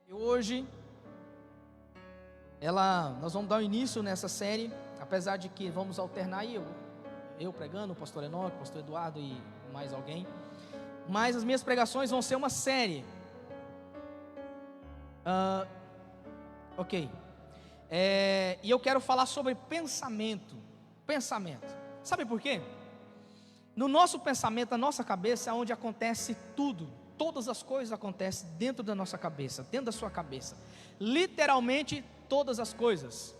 E hoje, nós vamos dar o início nessa série, apesar de que vamos alternar aí, eu pregando, o pastor Enoque, o pastor Eduardo e mais alguém. Mas as minhas pregações vão ser uma série. Ok. E eu quero falar sobre pensamento. Sabe por quê? No nosso pensamento, na nossa cabeça é onde acontece tudo. Todas as coisas acontecem dentro da nossa cabeça, dentro da sua cabeça. Literalmente todas as coisas.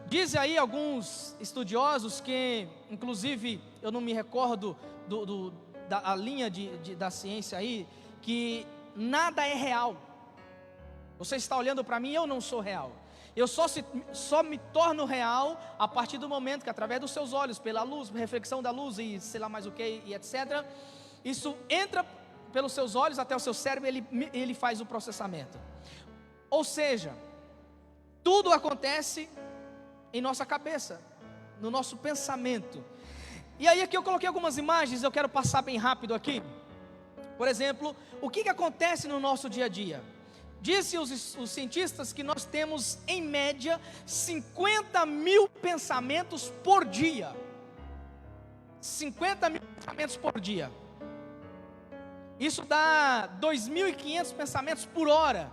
Dizem aí alguns estudiosos que, inclusive, eu não me recordo da linha da ciência aí, que nada é real. Você está olhando para mim, eu não sou real. Eu só me torno real a partir do momento que, através dos seus olhos, pela luz, reflexão da luz e sei lá mais o que, e etc., isso entra pelos seus olhos até o seu cérebro, ele faz o processamento. Ou seja, tudo acontece em nossa cabeça, no nosso pensamento. E aí aqui eu coloquei algumas imagens, eu quero passar bem rápido aqui. Por exemplo, o que acontece no nosso dia a dia? Dizem os cientistas que nós temos, em média, 50 mil pensamentos por dia. 50 mil pensamentos por dia. Isso dá 2.500 pensamentos por hora.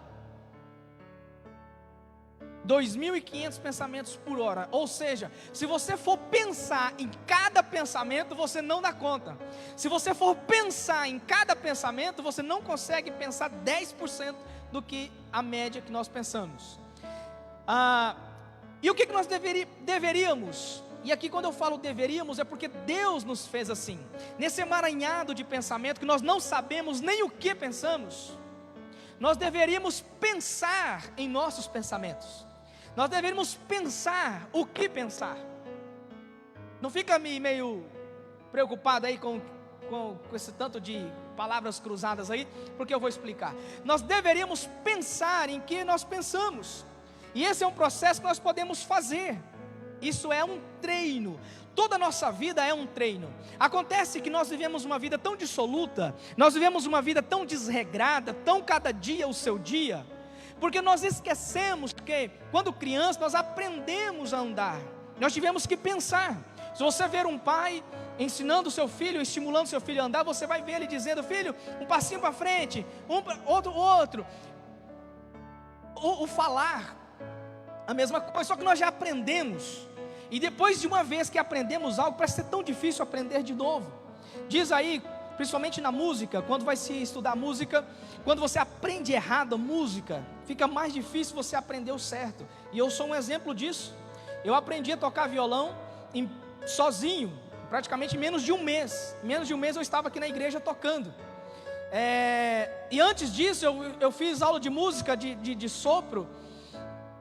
2.500 pensamentos por hora. Ou seja, se você for pensar em cada pensamento, você não dá conta. Se você for pensar em cada pensamento, você não consegue pensar 10% do que a média que nós pensamos. E o que nós deveríamos? E aqui quando eu falo deveríamos, é porque Deus nos fez assim. Nesse emaranhado de pensamento, que nós não sabemos nem o que pensamos, nós deveríamos pensar em nossos pensamentos. Nós deveríamos pensar o que pensar. Não fica meio preocupado aí com esse tanto de palavras cruzadas aí, porque eu vou explicar. Nós deveríamos pensar em que nós pensamos. E esse é um processo que nós podemos fazer. Isso é um treino. Toda a nossa vida é um treino. Acontece que nós vivemos uma vida tão dissoluta, nós vivemos uma vida tão desregrada, tão cada dia o seu dia, porque nós esquecemos que quando criança nós aprendemos a andar. Nós tivemos que pensar. Se você ver um pai ensinando o seu filho, estimulando o seu filho a andar, você vai ver ele dizendo: filho, um passinho para frente, outro. O falar, a mesma coisa, só que nós já aprendemos. E depois de uma vez que aprendemos algo, parece ser tão difícil aprender de novo. Diz aí, principalmente na música, quando vai se estudar música, quando você aprende errado a música, fica mais difícil você aprender o certo. E eu sou um exemplo disso. Eu aprendi a tocar violão sozinho, praticamente em menos de um mês. Em menos de um mês eu estava aqui na igreja tocando. E antes disso eu fiz aula de música de sopro.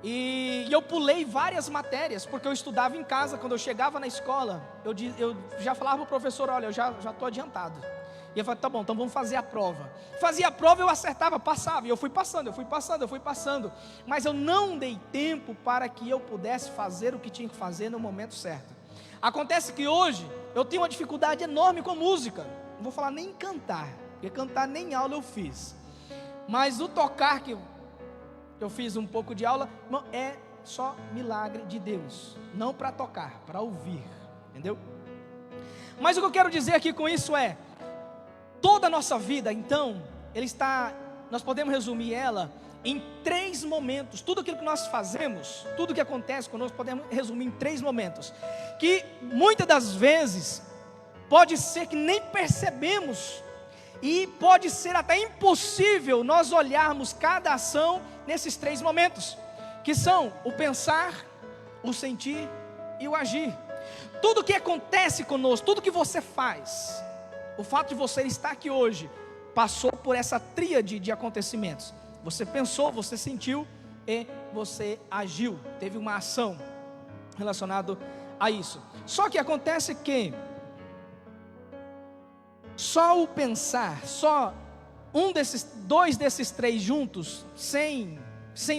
E eu pulei várias matérias, porque eu estudava em casa. Quando eu chegava na escola, eu já falava para o professor: olha, eu já estou adiantado. E eu falei: tá bom, então vamos fazer a prova. Fazia a prova, eu acertava, passava. E eu fui passando. Mas eu não dei tempo para que eu pudesse fazer o que tinha que fazer no momento certo. Acontece que hoje eu tenho uma dificuldade enorme com música. Não vou falar nem em cantar, porque cantar nem aula eu fiz. Mas o tocar que eu fiz um pouco de aula, é só milagre de Deus. Não para tocar, para ouvir. Entendeu? Mas o que eu quero dizer aqui com isso é: toda a nossa vida, então, nós podemos resumir ela em 3 momentos. Tudo aquilo que nós fazemos, tudo que acontece conosco, podemos resumir em 3 momentos, que muitas das vezes pode ser que nem percebemos, e pode ser até impossível nós olharmos cada ação nesses 3 momentos, que são o pensar, o sentir e o agir. Tudo que acontece conosco, tudo que você faz, o fato de você estar aqui hoje, passou por essa tríade de acontecimentos. Você pensou, você sentiu e você agiu. Teve uma ação relacionada a isso. Só que acontece que só o pensar, só dois desses 3 juntos, sem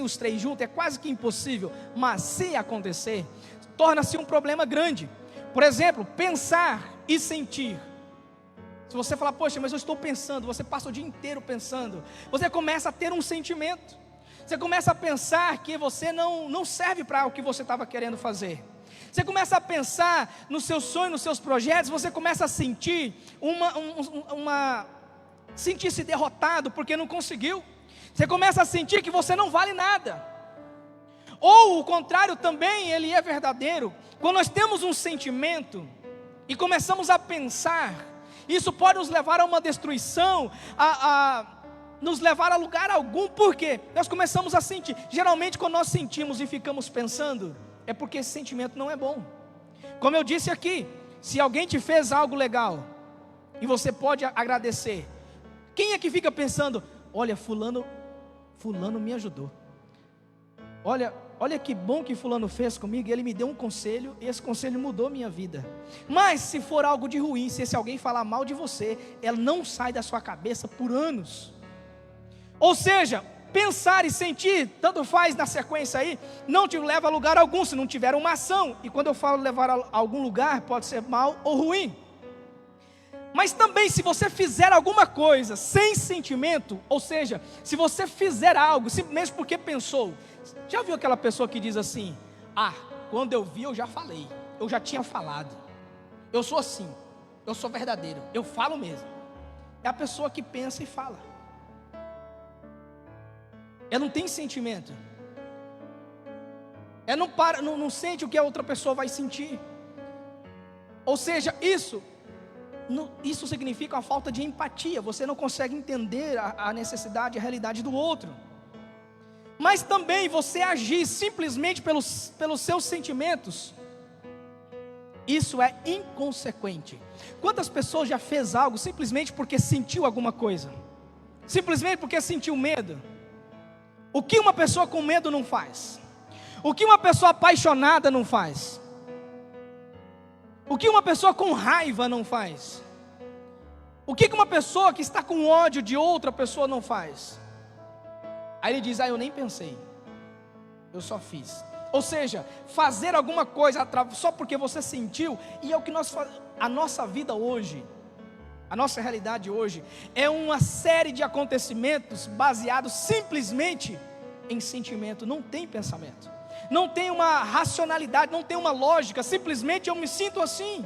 os 3 juntos, é quase que impossível. Mas se acontecer, torna-se um problema grande. Por exemplo, pensar e sentir. Se você falar: poxa, mas eu estou pensando, você passa o dia inteiro pensando, você começa a ter um sentimento. Você começa a pensar que você não serve para o que você estava querendo fazer. Você começa a pensar nos seus sonhos, nos seus projetos. Você começa a sentir sentir-se derrotado porque não conseguiu. Você começa a sentir que você não vale nada. Ou o contrário também, ele é verdadeiro. Quando nós temos um sentimento e começamos a pensar, isso pode nos levar a uma destruição, nos levar a lugar algum. Por quê? Nós começamos a sentir. Geralmente quando nós sentimos e ficamos pensando, é porque esse sentimento não é bom. Como eu disse aqui, se alguém te fez algo legal e você pode agradecer, quem é que fica pensando, olha, fulano me ajudou, olha que bom que fulano fez comigo, ele me deu um conselho e esse conselho mudou minha vida. Mas se for algo de ruim, se esse alguém falar mal de você, ela não sai da sua cabeça por anos. Ou seja, pensar e sentir, tanto faz na sequência aí, não te leva a lugar algum, se não tiver uma ação. E quando eu falo levar a algum lugar, pode ser mal ou ruim. Mas também se você fizer alguma coisa sem sentimento, ou seja, se você fizer algo simplesmente porque pensou. Já viu aquela pessoa que diz assim, quando eu vi eu já falei, eu já tinha falado, eu sou assim, eu sou verdadeiro, eu falo mesmo. É a pessoa que pensa e fala. Ela não tem sentimento. Ela não sente o que a outra pessoa vai sentir. Ou seja, isso significa uma falta de empatia. Você não consegue entender a necessidade, a realidade do outro. Mas também você agir simplesmente pelos seus sentimentos, isso é inconsequente. Quantas pessoas já fez algo simplesmente porque sentiu alguma coisa? Simplesmente porque sentiu medo? O que uma pessoa com medo não faz? O que uma pessoa apaixonada não faz? O que uma pessoa com raiva não faz? O que uma pessoa que está com ódio de outra pessoa não faz? Aí ele diz, eu nem pensei, eu só fiz. Ou seja, fazer alguma coisa só porque você sentiu. E é o que a nossa vida hoje, a nossa realidade hoje, é uma série de acontecimentos baseados simplesmente em sentimento. Não tem pensamento, não tem uma racionalidade, não tem uma lógica. Simplesmente eu me sinto assim,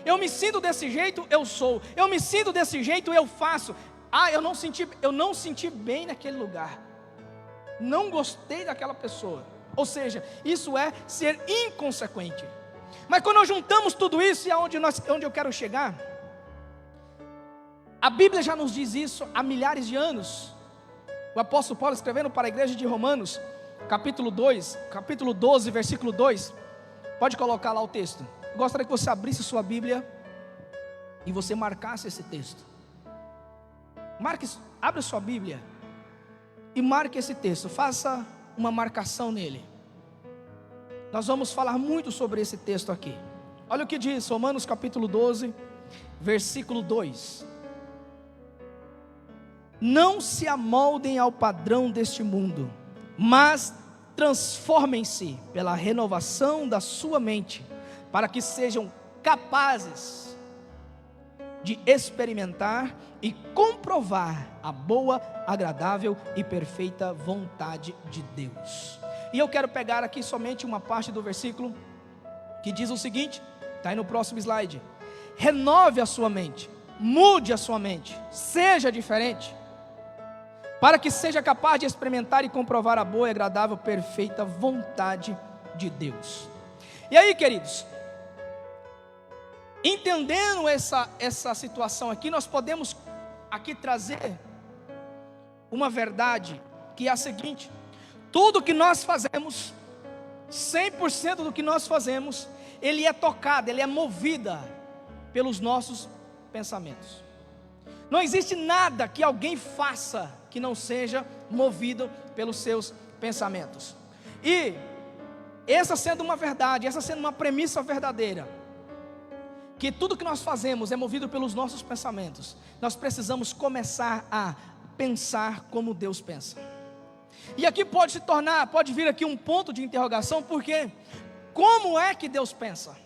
eu me sinto desse jeito, eu sou. Eu me sinto desse jeito, eu faço. Eu não senti bem naquele lugar, não gostei daquela pessoa. Ou seja, isso é ser inconsequente. Mas quando nós juntamos tudo isso, e onde eu quero chegar, a Bíblia já nos diz isso há milhares de anos. O apóstolo Paulo, escrevendo para a igreja de Romanos, capítulo 12, versículo 2, pode colocar lá o texto. Eu gostaria que você abrisse sua Bíblia e você marcasse esse texto. Abra sua Bíblia e marque esse texto, faça uma marcação nele. Nós vamos falar muito sobre esse texto aqui. Olha o que diz Romanos capítulo 12, versículo 2. Não se amoldem ao padrão deste mundo, mas transformem-se pela renovação da sua mente, para que sejam capazes de experimentar e comprovar a boa, agradável e perfeita vontade de Deus. E eu quero pegar aqui somente uma parte do versículo que diz o seguinte, está aí no próximo slide: renove a sua mente, mude a sua mente, seja diferente, para que seja capaz de experimentar e comprovar a boa, agradável, perfeita vontade de Deus. E aí, queridos, entendendo essa situação aqui, nós podemos aqui trazer uma verdade, que é a seguinte: tudo que nós fazemos, 100% do que nós fazemos, ele é tocado, ele é movida pelos nossos pensamentos. Não existe nada que alguém faça que não seja movido pelos seus pensamentos. E essa sendo uma verdade, essa sendo uma premissa verdadeira, que tudo que nós fazemos é movido pelos nossos pensamentos, nós precisamos começar a pensar como Deus pensa. E aqui pode vir aqui um ponto de interrogação, porque como é que Deus pensa?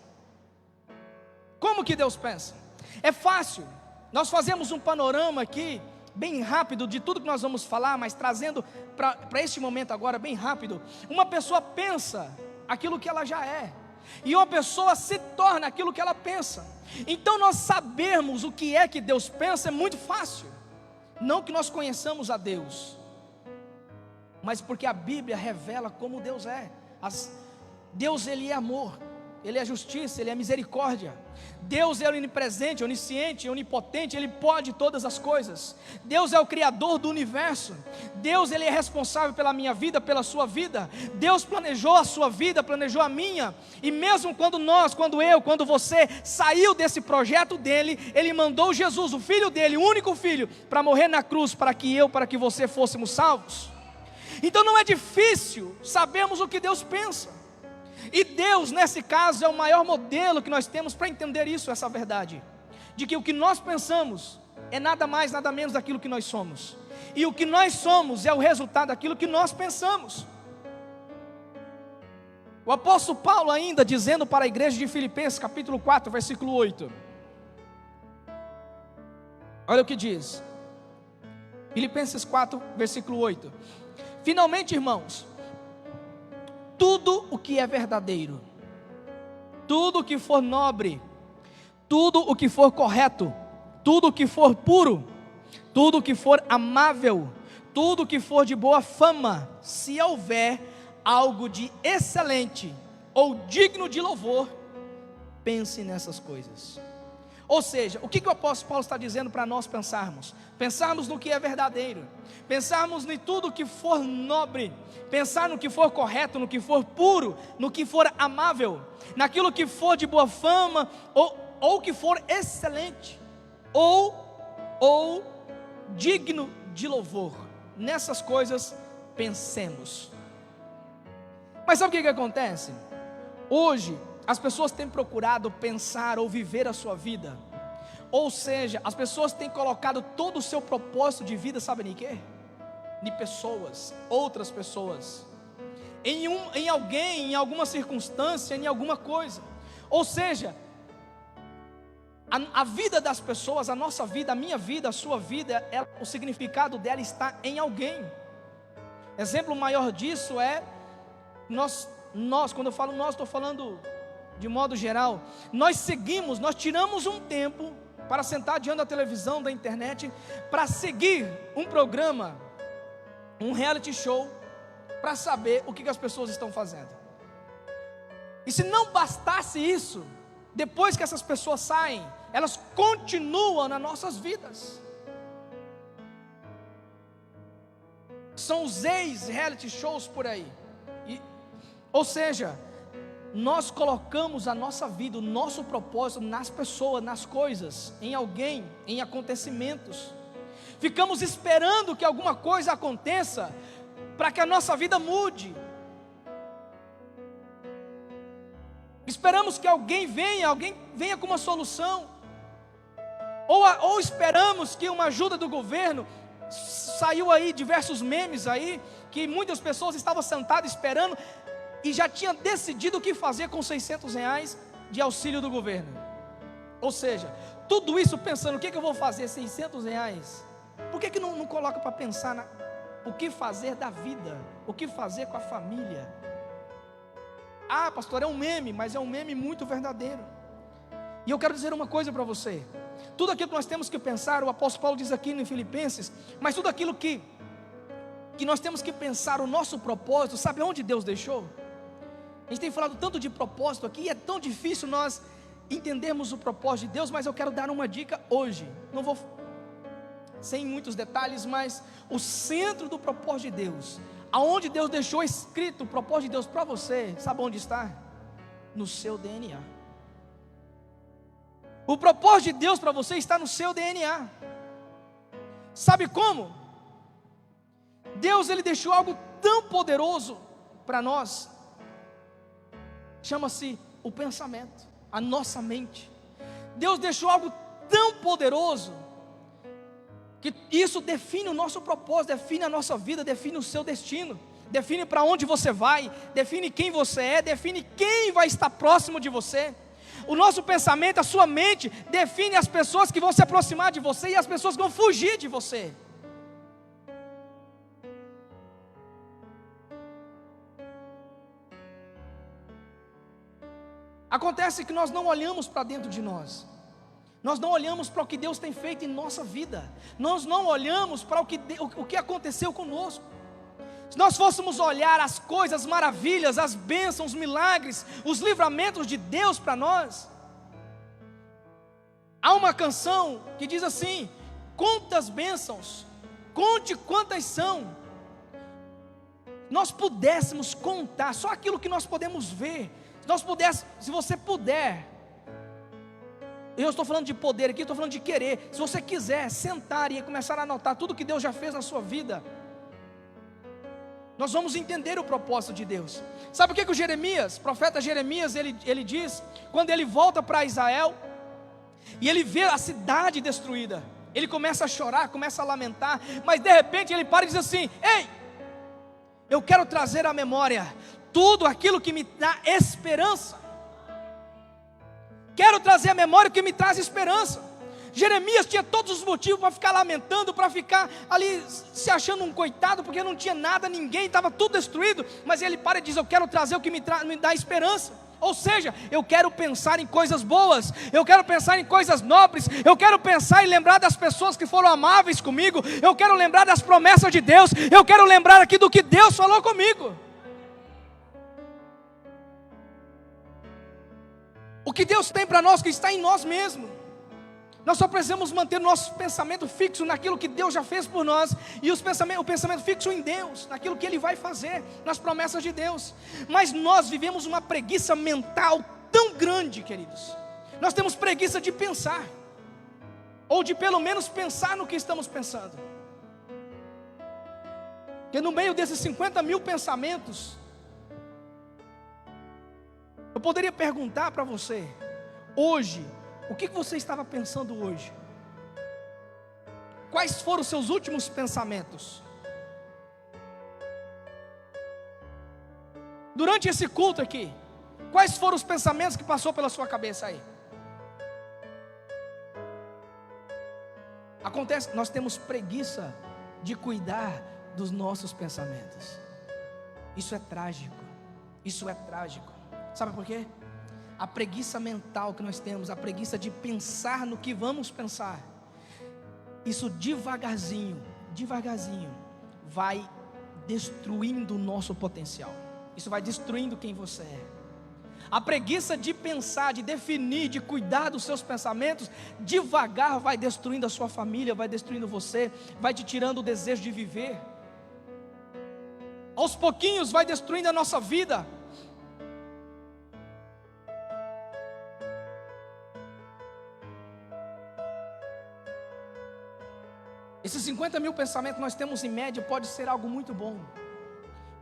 Como que Deus pensa? É fácil, nós fazemos um panorama aqui bem rápido de tudo que nós vamos falar, mas trazendo para este momento agora, bem rápido. Uma pessoa pensa aquilo que ela já é, e uma pessoa se torna aquilo que ela pensa. Então nós sabermos o que é que Deus pensa é muito fácil. Não que nós conheçamos a Deus, mas porque a Bíblia revela como Deus é. Deus, Ele é amor, Ele é justiça, Ele é misericórdia. Deus é onipresente, onisciente, onipotente, Ele pode todas as coisas. Deus é o Criador do universo. Deus, Ele é responsável pela minha vida, pela sua vida. Deus planejou a sua vida, planejou a minha. E mesmo quando você saiu desse projeto dEle, Ele mandou Jesus, o Filho dEle, o único Filho, para morrer na cruz, para que você fôssemos salvos. Então não é difícil sabermos o que Deus pensa. E Deus, nesse caso, é o maior modelo que nós temos para entender isso, essa verdade. De que o que nós pensamos é nada mais, nada menos daquilo que nós somos. E o que nós somos é o resultado daquilo que nós pensamos. O apóstolo Paulo ainda dizendo para a igreja de Filipenses, capítulo 4, versículo 8. Olha o que diz. Filipenses 4, versículo 8. Finalmente, irmãos, tudo o que é verdadeiro, tudo o que for nobre, tudo o que for correto, tudo o que for puro, tudo o que for amável, tudo o que for de boa fama, se houver algo de excelente ou digno de louvor, pense nessas coisas. Ou seja, o que o apóstolo Paulo está dizendo para nós pensarmos? Pensarmos no que é verdadeiro, pensarmos em tudo que for nobre, pensar no que for correto, no que for puro, no que for amável, naquilo que for de boa fama, ou que for excelente, ou digno de louvor. Nessas coisas pensemos. Mas sabe o que acontece? Hoje as pessoas têm procurado pensar ou viver a sua vida, ou seja, as pessoas têm colocado todo o seu propósito de vida, sabe em quê? Em pessoas, outras pessoas, em alguém, em alguma circunstância, em alguma coisa. Ou seja, a vida das pessoas, a nossa vida, a minha vida, a sua vida, o significado dela está em alguém. Exemplo maior disso é nós, quando eu falo nós, estou falando de modo geral. Nós tiramos um tempo para sentar diante da televisão, da internet, para seguir um programa, um reality show, para saber o que as pessoas estão fazendo. E se não bastasse isso, depois que essas pessoas saem, elas continuam nas nossas vidas. São os ex-reality shows por aí. Ou seja, nós colocamos a nossa vida, o nosso propósito nas pessoas, nas coisas, em alguém, em acontecimentos. Ficamos esperando que alguma coisa aconteça para que a nossa vida mude. Esperamos que alguém venha com uma solução. Ou esperamos que uma ajuda do governo. Saiu aí diversos memes aí, que muitas pessoas estavam sentadas esperando e já tinha decidido o que fazer com R$600 de auxílio do governo. Ou seja, tudo isso pensando, o que eu vou fazer, R$600? Por que não coloca para pensar o que fazer da vida, o que fazer com a família? Ah, pastor, é um meme, mas é um meme muito verdadeiro. E eu quero dizer uma coisa para você. Tudo aquilo que nós temos que pensar, o apóstolo Paulo diz aqui em Filipenses, mas tudo aquilo que nós temos que pensar, o nosso propósito, sabe onde Deus deixou? A gente tem falado tanto de propósito aqui, e é tão difícil nós entendermos o propósito de Deus, mas eu quero dar uma dica hoje. Não vou sem muitos detalhes, mas o centro do propósito de Deus, aonde Deus deixou escrito o propósito de Deus para você, sabe onde está? No seu DNA. O propósito de Deus para você está no seu DNA. Sabe como? Deus, Ele deixou algo tão poderoso para nós. Chama-se o pensamento, a nossa mente. Deus deixou algo tão poderoso, que isso define o nosso propósito, define a nossa vida, define o seu destino, define para onde você vai, define quem você é, define quem vai estar próximo de você. O nosso pensamento, a sua mente, define as pessoas que vão se aproximar de você e as pessoas que vão fugir de você. Acontece que nós não olhamos para dentro de nós. Nós não olhamos para o que Deus tem feito em nossa vida. Nós não olhamos para o que aconteceu conosco. Se nós fôssemos olhar as coisas, as maravilhas, as bênçãos, os milagres, os livramentos de Deus para nós. Há uma canção que diz assim: conta as bênçãos, conte quantas são. Nós pudéssemos contar só aquilo que nós podemos ver. Se você puder, eu estou falando de poder aqui, estou falando de querer. Se você quiser sentar e começar a anotar tudo que Deus já fez na sua vida, nós vamos entender o propósito de Deus. Sabe o que o Jeremias, profeta Jeremias, ele diz, quando ele volta para Israel, e ele vê a cidade destruída, ele começa a chorar, começa a lamentar, mas de repente ele para e diz assim: ei, eu quero trazer à memória tudo aquilo que me dá esperança. Quero trazer à memória o que me traz esperança. Jeremias tinha todos os motivos para ficar lamentando, para ficar ali se achando um coitado, porque não tinha nada, ninguém, estava tudo destruído. Mas ele para e diz: eu quero trazer o que me dá esperança. Ou seja, eu quero pensar em coisas boas, eu quero pensar em coisas nobres, eu quero pensar e lembrar das pessoas que foram amáveis comigo, eu quero lembrar das promessas de Deus, eu quero lembrar aqui do que Deus falou comigo. O que Deus tem para nós, que está em nós mesmos. Nós só precisamos manter o nosso pensamento fixo naquilo que Deus já fez por nós, e o pensamento fixo em Deus, naquilo que Ele vai fazer, nas promessas de Deus. Mas nós vivemos uma preguiça mental tão grande, queridos. Nós temos preguiça de pensar, ou de pelo menos pensar no que estamos pensando. Porque no meio desses 50 mil pensamentos, eu poderia perguntar para você, hoje, o que você estava pensando hoje? Quais foram os seus últimos pensamentos? Durante esse culto aqui, quais foram os pensamentos que passou pela sua cabeça aí? Acontece, nós temos preguiça de cuidar dos nossos pensamentos. Isso é trágico. Isso é trágico. Sabe por quê? A preguiça mental que nós temos, a preguiça de pensar no que vamos pensar, isso devagarzinho vai destruindo o nosso potencial. Isso vai destruindo quem você é. A preguiça de pensar, de definir, de cuidar dos seus pensamentos, devagar vai destruindo a sua família, vai destruindo você, vai te tirando o desejo de viver. Aos pouquinhos vai destruindo a nossa vida. Esses 50 mil pensamentos que nós temos em média pode ser algo muito bom.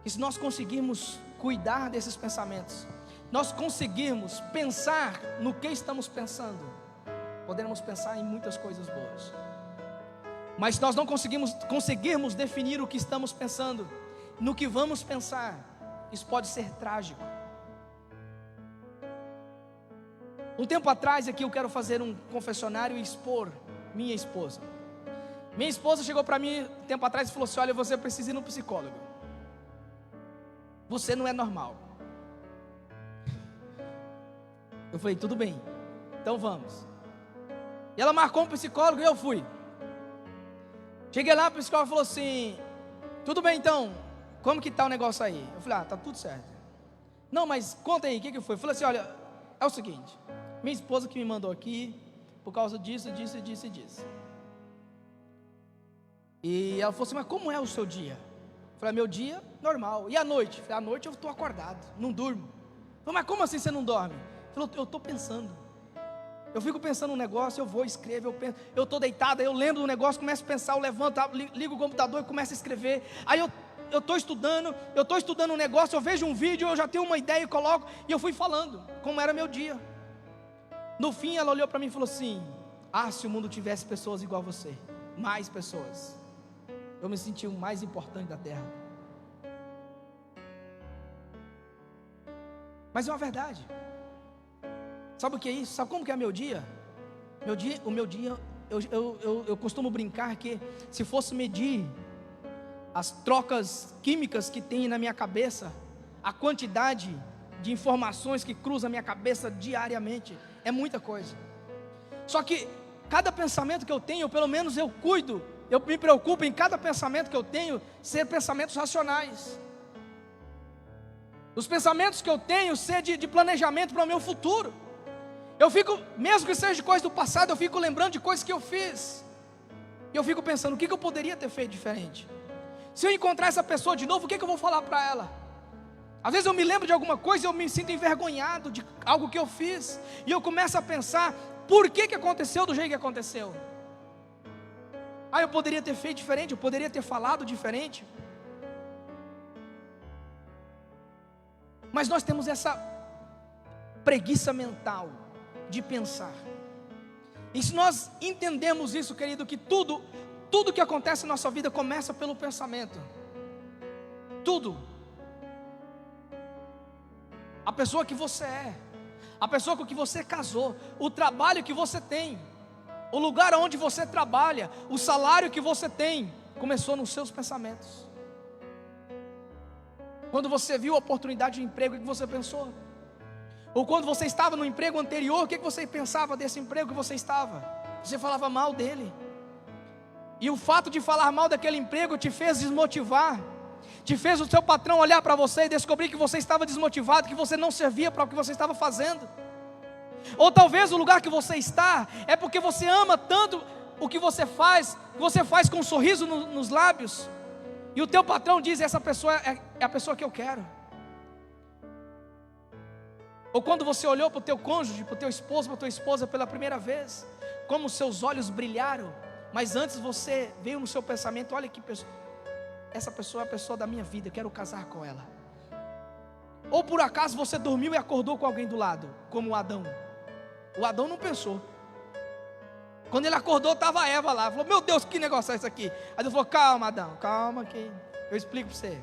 E se nós conseguirmos cuidar desses pensamentos, nós conseguirmos pensar no que estamos pensando, poderemos pensar em muitas coisas boas. Mas se nós não conseguirmos definir o que estamos pensando, no que vamos pensar, isso pode ser trágico. Um tempo atrás aqui eu quero fazer um confessionário e expor minha esposa. Minha esposa chegou para mim um tempo atrás e falou assim: olha, você precisa ir no psicólogo. Você não é normal. Eu falei: tudo bem, então vamos. E ela marcou um psicólogo e eu fui. Cheguei lá, o psicólogo falou assim: tudo bem então, como que está o negócio aí? Eu falei: tá tudo certo. Não, mas conta aí, o que foi? Eu falei assim: olha, é o seguinte, minha esposa que me mandou aqui, por causa disso. E ela falou assim: mas como é o seu dia? Eu falei: meu dia, normal. E à noite? Eu falei: à noite eu estou acordado, não durmo. Eu falei: mas como assim você não dorme? Ele falou: eu estou pensando. Eu fico pensando um negócio, eu vou, escrevo, eu penso. Eu estou deitado, eu lembro do negócio, começo a pensar, eu levanto, ligo o computador e começo a escrever. Aí eu estou estudando um negócio, eu vejo um vídeo, eu já tenho uma ideia e coloco. E eu fui falando como era meu dia. No fim ela olhou para mim e falou assim: se o mundo tivesse pessoas igual a você, mais pessoas, eu me senti o mais importante da terra. Mas é uma verdade. Sabe o que é isso? Sabe como que é meu dia? O meu dia, eu costumo brincar que se fosse medir as trocas químicas que tem na minha cabeça, a quantidade de informações que cruzam a minha cabeça diariamente. É muita coisa. Só que cada pensamento que eu tenho, pelo menos eu cuido, eu me preocupo em cada pensamento que eu tenho ser pensamentos racionais. Os pensamentos que eu tenho ser de planejamento para o meu futuro. Eu fico, mesmo que seja de coisa do passado, eu fico lembrando de coisas que eu fiz. E eu fico pensando, o que eu poderia ter feito diferente? Se eu encontrar essa pessoa de novo, o que eu vou falar para ela? Às vezes eu me lembro de alguma coisa e eu me sinto envergonhado de algo que eu fiz. E eu começo a pensar, por que aconteceu do jeito que aconteceu? Eu poderia ter feito diferente, eu poderia ter falado diferente. Mas nós temos essa preguiça mental de pensar. E se nós entendemos isso, querido, que tudo que acontece na nossa vida começa pelo pensamento. Tudo. A pessoa que você é, a pessoa com que você casou, o trabalho que você tem, o lugar onde você trabalha, o salário que você tem, começou nos seus pensamentos. Quando você viu a oportunidade de emprego, o que você pensou? Ou quando você estava no emprego anterior, o que você pensava desse emprego que você estava? Você falava mal dele. E o fato de falar mal daquele emprego te fez desmotivar, te fez o seu patrão olhar para você e descobrir que você estava desmotivado, que você não servia para o que você estava fazendo. Ou talvez o lugar que você está é porque você ama tanto o que você faz com um sorriso nos lábios, e o teu patrão diz, essa pessoa é a pessoa que eu quero. Ou quando você olhou para o teu cônjuge, para o teu esposo, para a tua esposa pela primeira vez, como os seus olhos brilharam, mas antes você veio no seu pensamento, olha que pessoa, essa pessoa é a pessoa da minha vida, eu quero casar com ela. Ou por acaso você dormiu e acordou com alguém do lado, como o Adão. O Adão não pensou. Quando ele acordou, estava a Eva lá. Falou, meu Deus, que negócio é esse aqui? Aí ele falou, calma Adão, calma que eu explico para você.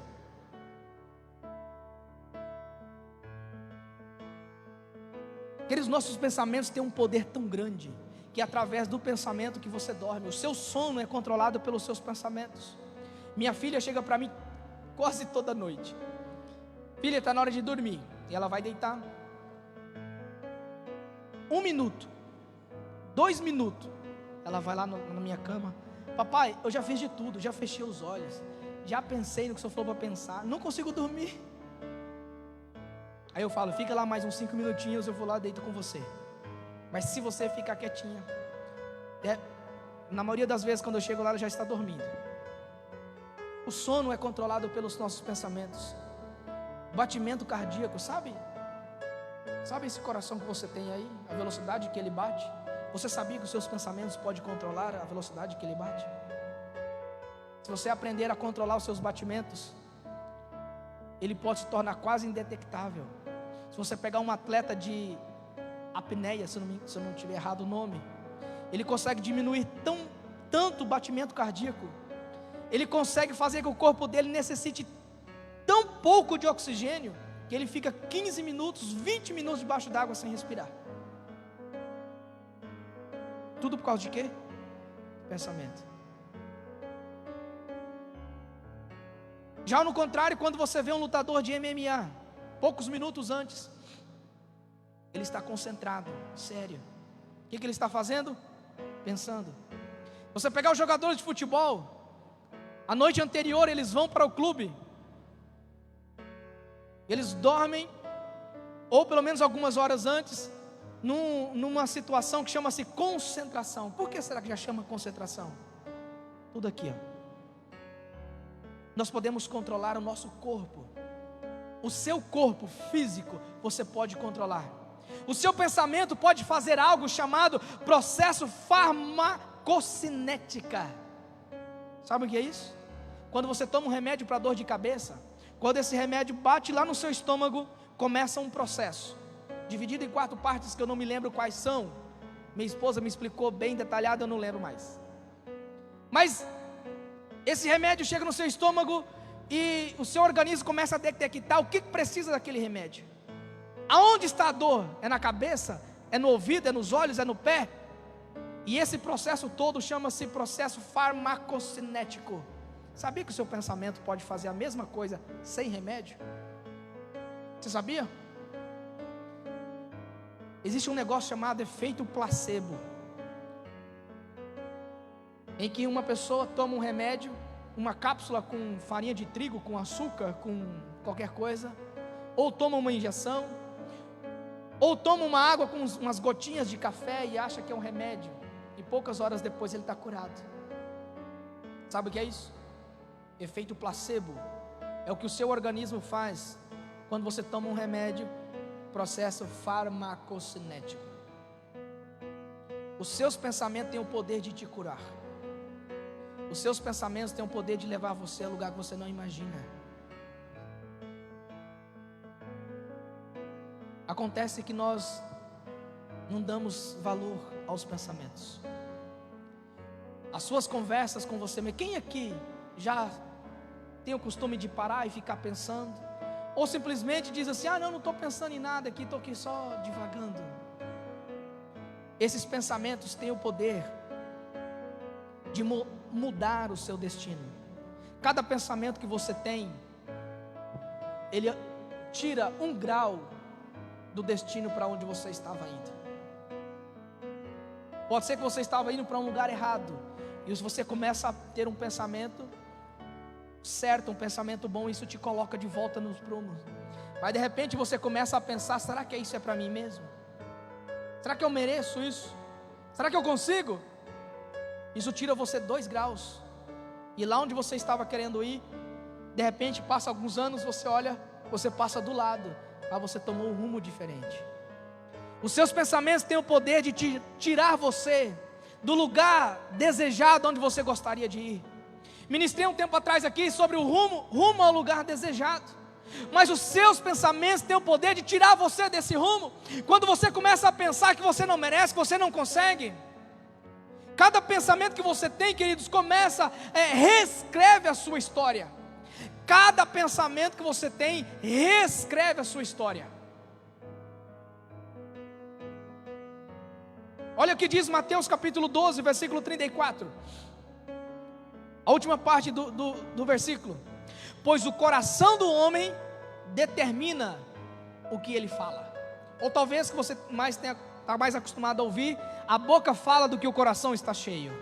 Aqueles nossos pensamentos têm um poder tão grande, que através do pensamento que você dorme, o seu sono é controlado pelos seus pensamentos. Minha filha chega para mim quase toda noite. Filha, está na hora de dormir. E ela vai deitar. 1 minuto, 2 minutos, ela vai lá na minha cama. Papai, eu já fiz de tudo, já fechei os olhos, já pensei no que o senhor falou para pensar, não consigo dormir. Aí eu falo, fica lá mais uns 5 minutinhos, eu vou lá, deito com você. Mas se você ficar quietinha, na maioria das vezes quando eu chego lá, ela já está dormindo. O sono é controlado pelos nossos pensamentos. Batimento cardíaco, sabe? Sabe esse coração que você tem aí? A velocidade que ele bate? Você sabia que os seus pensamentos podem controlar a velocidade que ele bate? Se você aprender a controlar os seus batimentos, ele pode se tornar quase indetectável. Se você pegar um atleta de apneia, se eu não tiver errado o nome, ele consegue diminuir tanto o batimento cardíaco, ele consegue fazer que o corpo dele necessite tão pouco de oxigênio, que ele fica 15 minutos, 20 minutos debaixo d'água sem respirar. Tudo por causa de quê? Pensamento. Já no contrário, quando você vê um lutador de MMA, poucos minutos antes, ele está concentrado, sério. O que ele está fazendo? Pensando. Você pegar os jogadores de futebol, a noite anterior eles vão para o clube, eles dormem, ou pelo menos algumas horas antes, numa situação que chama-se concentração. Por que será que já chama concentração? Tudo aqui, ó. Nós podemos controlar o nosso corpo. O seu corpo físico você pode controlar. O seu pensamento pode fazer algo chamado processo farmacocinética. Sabe o que é isso? Quando você toma um remédio para dor de cabeça, quando esse remédio bate lá no seu estômago, começa um processo, dividido em 4 partes que eu não me lembro quais são. Minha esposa me explicou bem detalhado, eu não lembro mais. Mas esse remédio chega no seu estômago e o seu organismo começa a detectar o que precisa daquele remédio. Aonde está a dor? É na cabeça? É no ouvido? É nos olhos? É no pé? E esse processo todo chama-se processo farmacocinético. Sabia que o seu pensamento pode fazer a mesma coisa sem remédio? Você sabia? Existe um negócio chamado efeito placebo, em que uma pessoa toma um remédio, uma cápsula com farinha de trigo, com açúcar, com qualquer coisa, ou toma uma injeção, ou toma uma água com umas gotinhas de café e acha que é um remédio, e poucas horas depois ele está curado. Sabe o que é isso? Efeito placebo. É o que o seu organismo faz quando você toma um remédio, processo farmacocinético. Os seus pensamentos têm o poder de te curar. Os seus pensamentos têm o poder de levar você a lugar que você não imagina. Acontece que nós não damos valor aos pensamentos. As suas conversas com você mesmo. Quem aqui já tem o costume de parar e ficar pensando? Ou simplesmente diz assim: não estou pensando em nada aqui, estou aqui só divagando. Esses pensamentos têm o poder de mudar o seu destino. Cada pensamento que você tem, ele tira 1 grau do destino para onde você estava indo. Pode ser que você estava indo para um lugar errado, e se você começa a ter um pensamento certo, um pensamento bom, isso te coloca de volta nos prumos. Mas de repente você começa a pensar: será que isso é para mim mesmo? Será que eu mereço isso? Será que eu consigo? Isso tira você 2 graus, e lá onde você estava querendo ir, de repente passa alguns anos, você olha, você passa do lado, você tomou um rumo diferente. Os seus pensamentos têm o poder de tirar você do lugar desejado onde você gostaria de ir. Ministrei um tempo atrás aqui sobre o rumo ao lugar desejado. Mas os seus pensamentos têm o poder de tirar você desse rumo. Quando você começa a pensar que você não merece, que você não consegue. Cada pensamento que você tem, queridos, reescreve a sua história. Cada pensamento que você tem, reescreve a sua história. Olha o que diz Mateus capítulo 12, versículo 34. A última parte do versículo. Pois o coração do homem determina o que ele fala. Ou talvez que você está mais acostumado a ouvir: a boca fala do que o coração está cheio.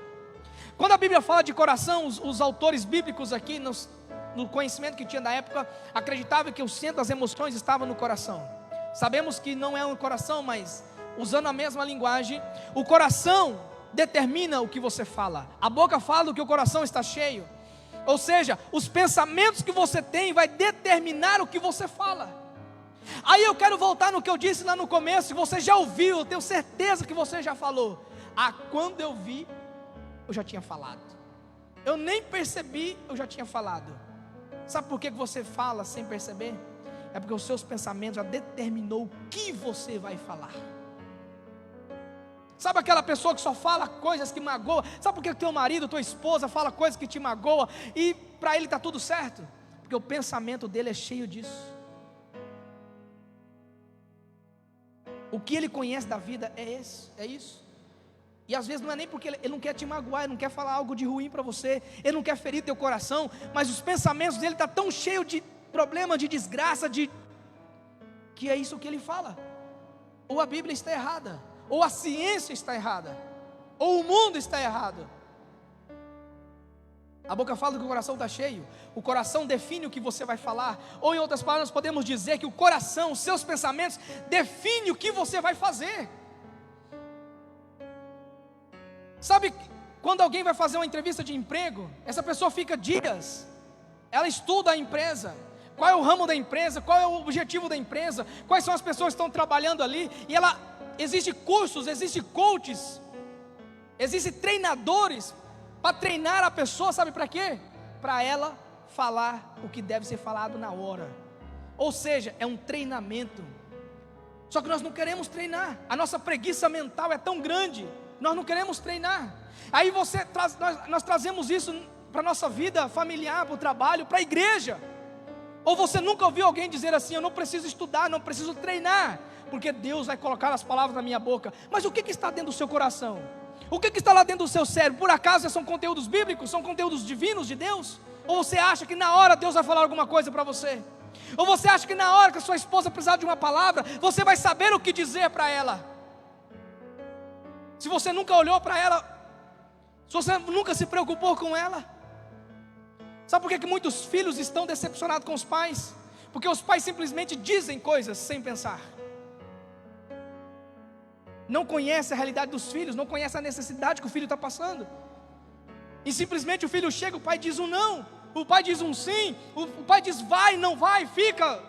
Quando a Bíblia fala de coração, os autores bíblicos aqui, no conhecimento que tinha da época, acreditavam que o centro das emoções estava no coração. Sabemos que não é um coração, mas usando a mesma linguagem, o coração determina o que você fala. A boca fala do que o coração está cheio. Ou seja, os pensamentos que você tem vai determinar o que você fala. Aí eu quero voltar no que eu disse lá no começo. Você já ouviu, eu tenho certeza que você já falou: quando eu vi, eu já tinha falado. Eu nem percebi, eu já tinha falado. Sabe por que você fala sem perceber? É porque os seus pensamentos já determinou o que você vai falar. Sabe aquela pessoa que só fala coisas que magoam? Sabe por que teu marido, tua esposa fala coisas que te magoam e para ele está tudo certo? Porque o pensamento dele é cheio disso. O que ele conhece da vida é isso. E às vezes não é nem porque ele não quer te magoar, ele não quer falar algo de ruim para você, ele não quer ferir teu coração, mas os pensamentos dele estão tão cheios de problema, de desgraça, que é isso que ele fala. Ou a Bíblia está errada, ou a ciência está errada, ou o mundo está errado. A boca fala que o coração está cheio. O coração define o que você vai falar. Ou em outras palavras, podemos dizer que o coração, os seus pensamentos, define o que você vai fazer. Sabe, quando alguém vai fazer uma entrevista de emprego, essa pessoa fica dias, ela estuda a empresa, qual é o ramo da empresa, qual é o objetivo da empresa, quais são as pessoas que estão trabalhando ali, e existe cursos, existe coaches, existe treinadores para treinar a pessoa, sabe para quê? Para ela falar o que deve ser falado na hora. Ou seja, é um treinamento. Só que nós não queremos treinar. A nossa preguiça mental é tão grande, nós não queremos treinar. Aí nós trazemos isso para a nossa vida familiar, para o trabalho, para a igreja. Ou você nunca ouviu alguém dizer assim: eu não preciso estudar, não preciso treinar, porque Deus vai colocar as palavras na minha boca. Mas o que está dentro do seu coração? O que está lá dentro do seu cérebro? Por acaso são conteúdos bíblicos? São conteúdos divinos de Deus? Ou você acha que na hora Deus vai falar alguma coisa para você? Ou você acha que na hora que a sua esposa precisar de uma palavra, você vai saber o que dizer para ela? Se você nunca olhou para ela, se você nunca se preocupou com ela. Sabe por que muitos filhos estão decepcionados com os pais? Porque os pais simplesmente dizem coisas sem pensar. Não conhece a realidade dos filhos, não conhece a necessidade que o filho está passando. E simplesmente o filho chega, o pai diz um não, o pai diz um sim, o pai diz vai, não vai, fica.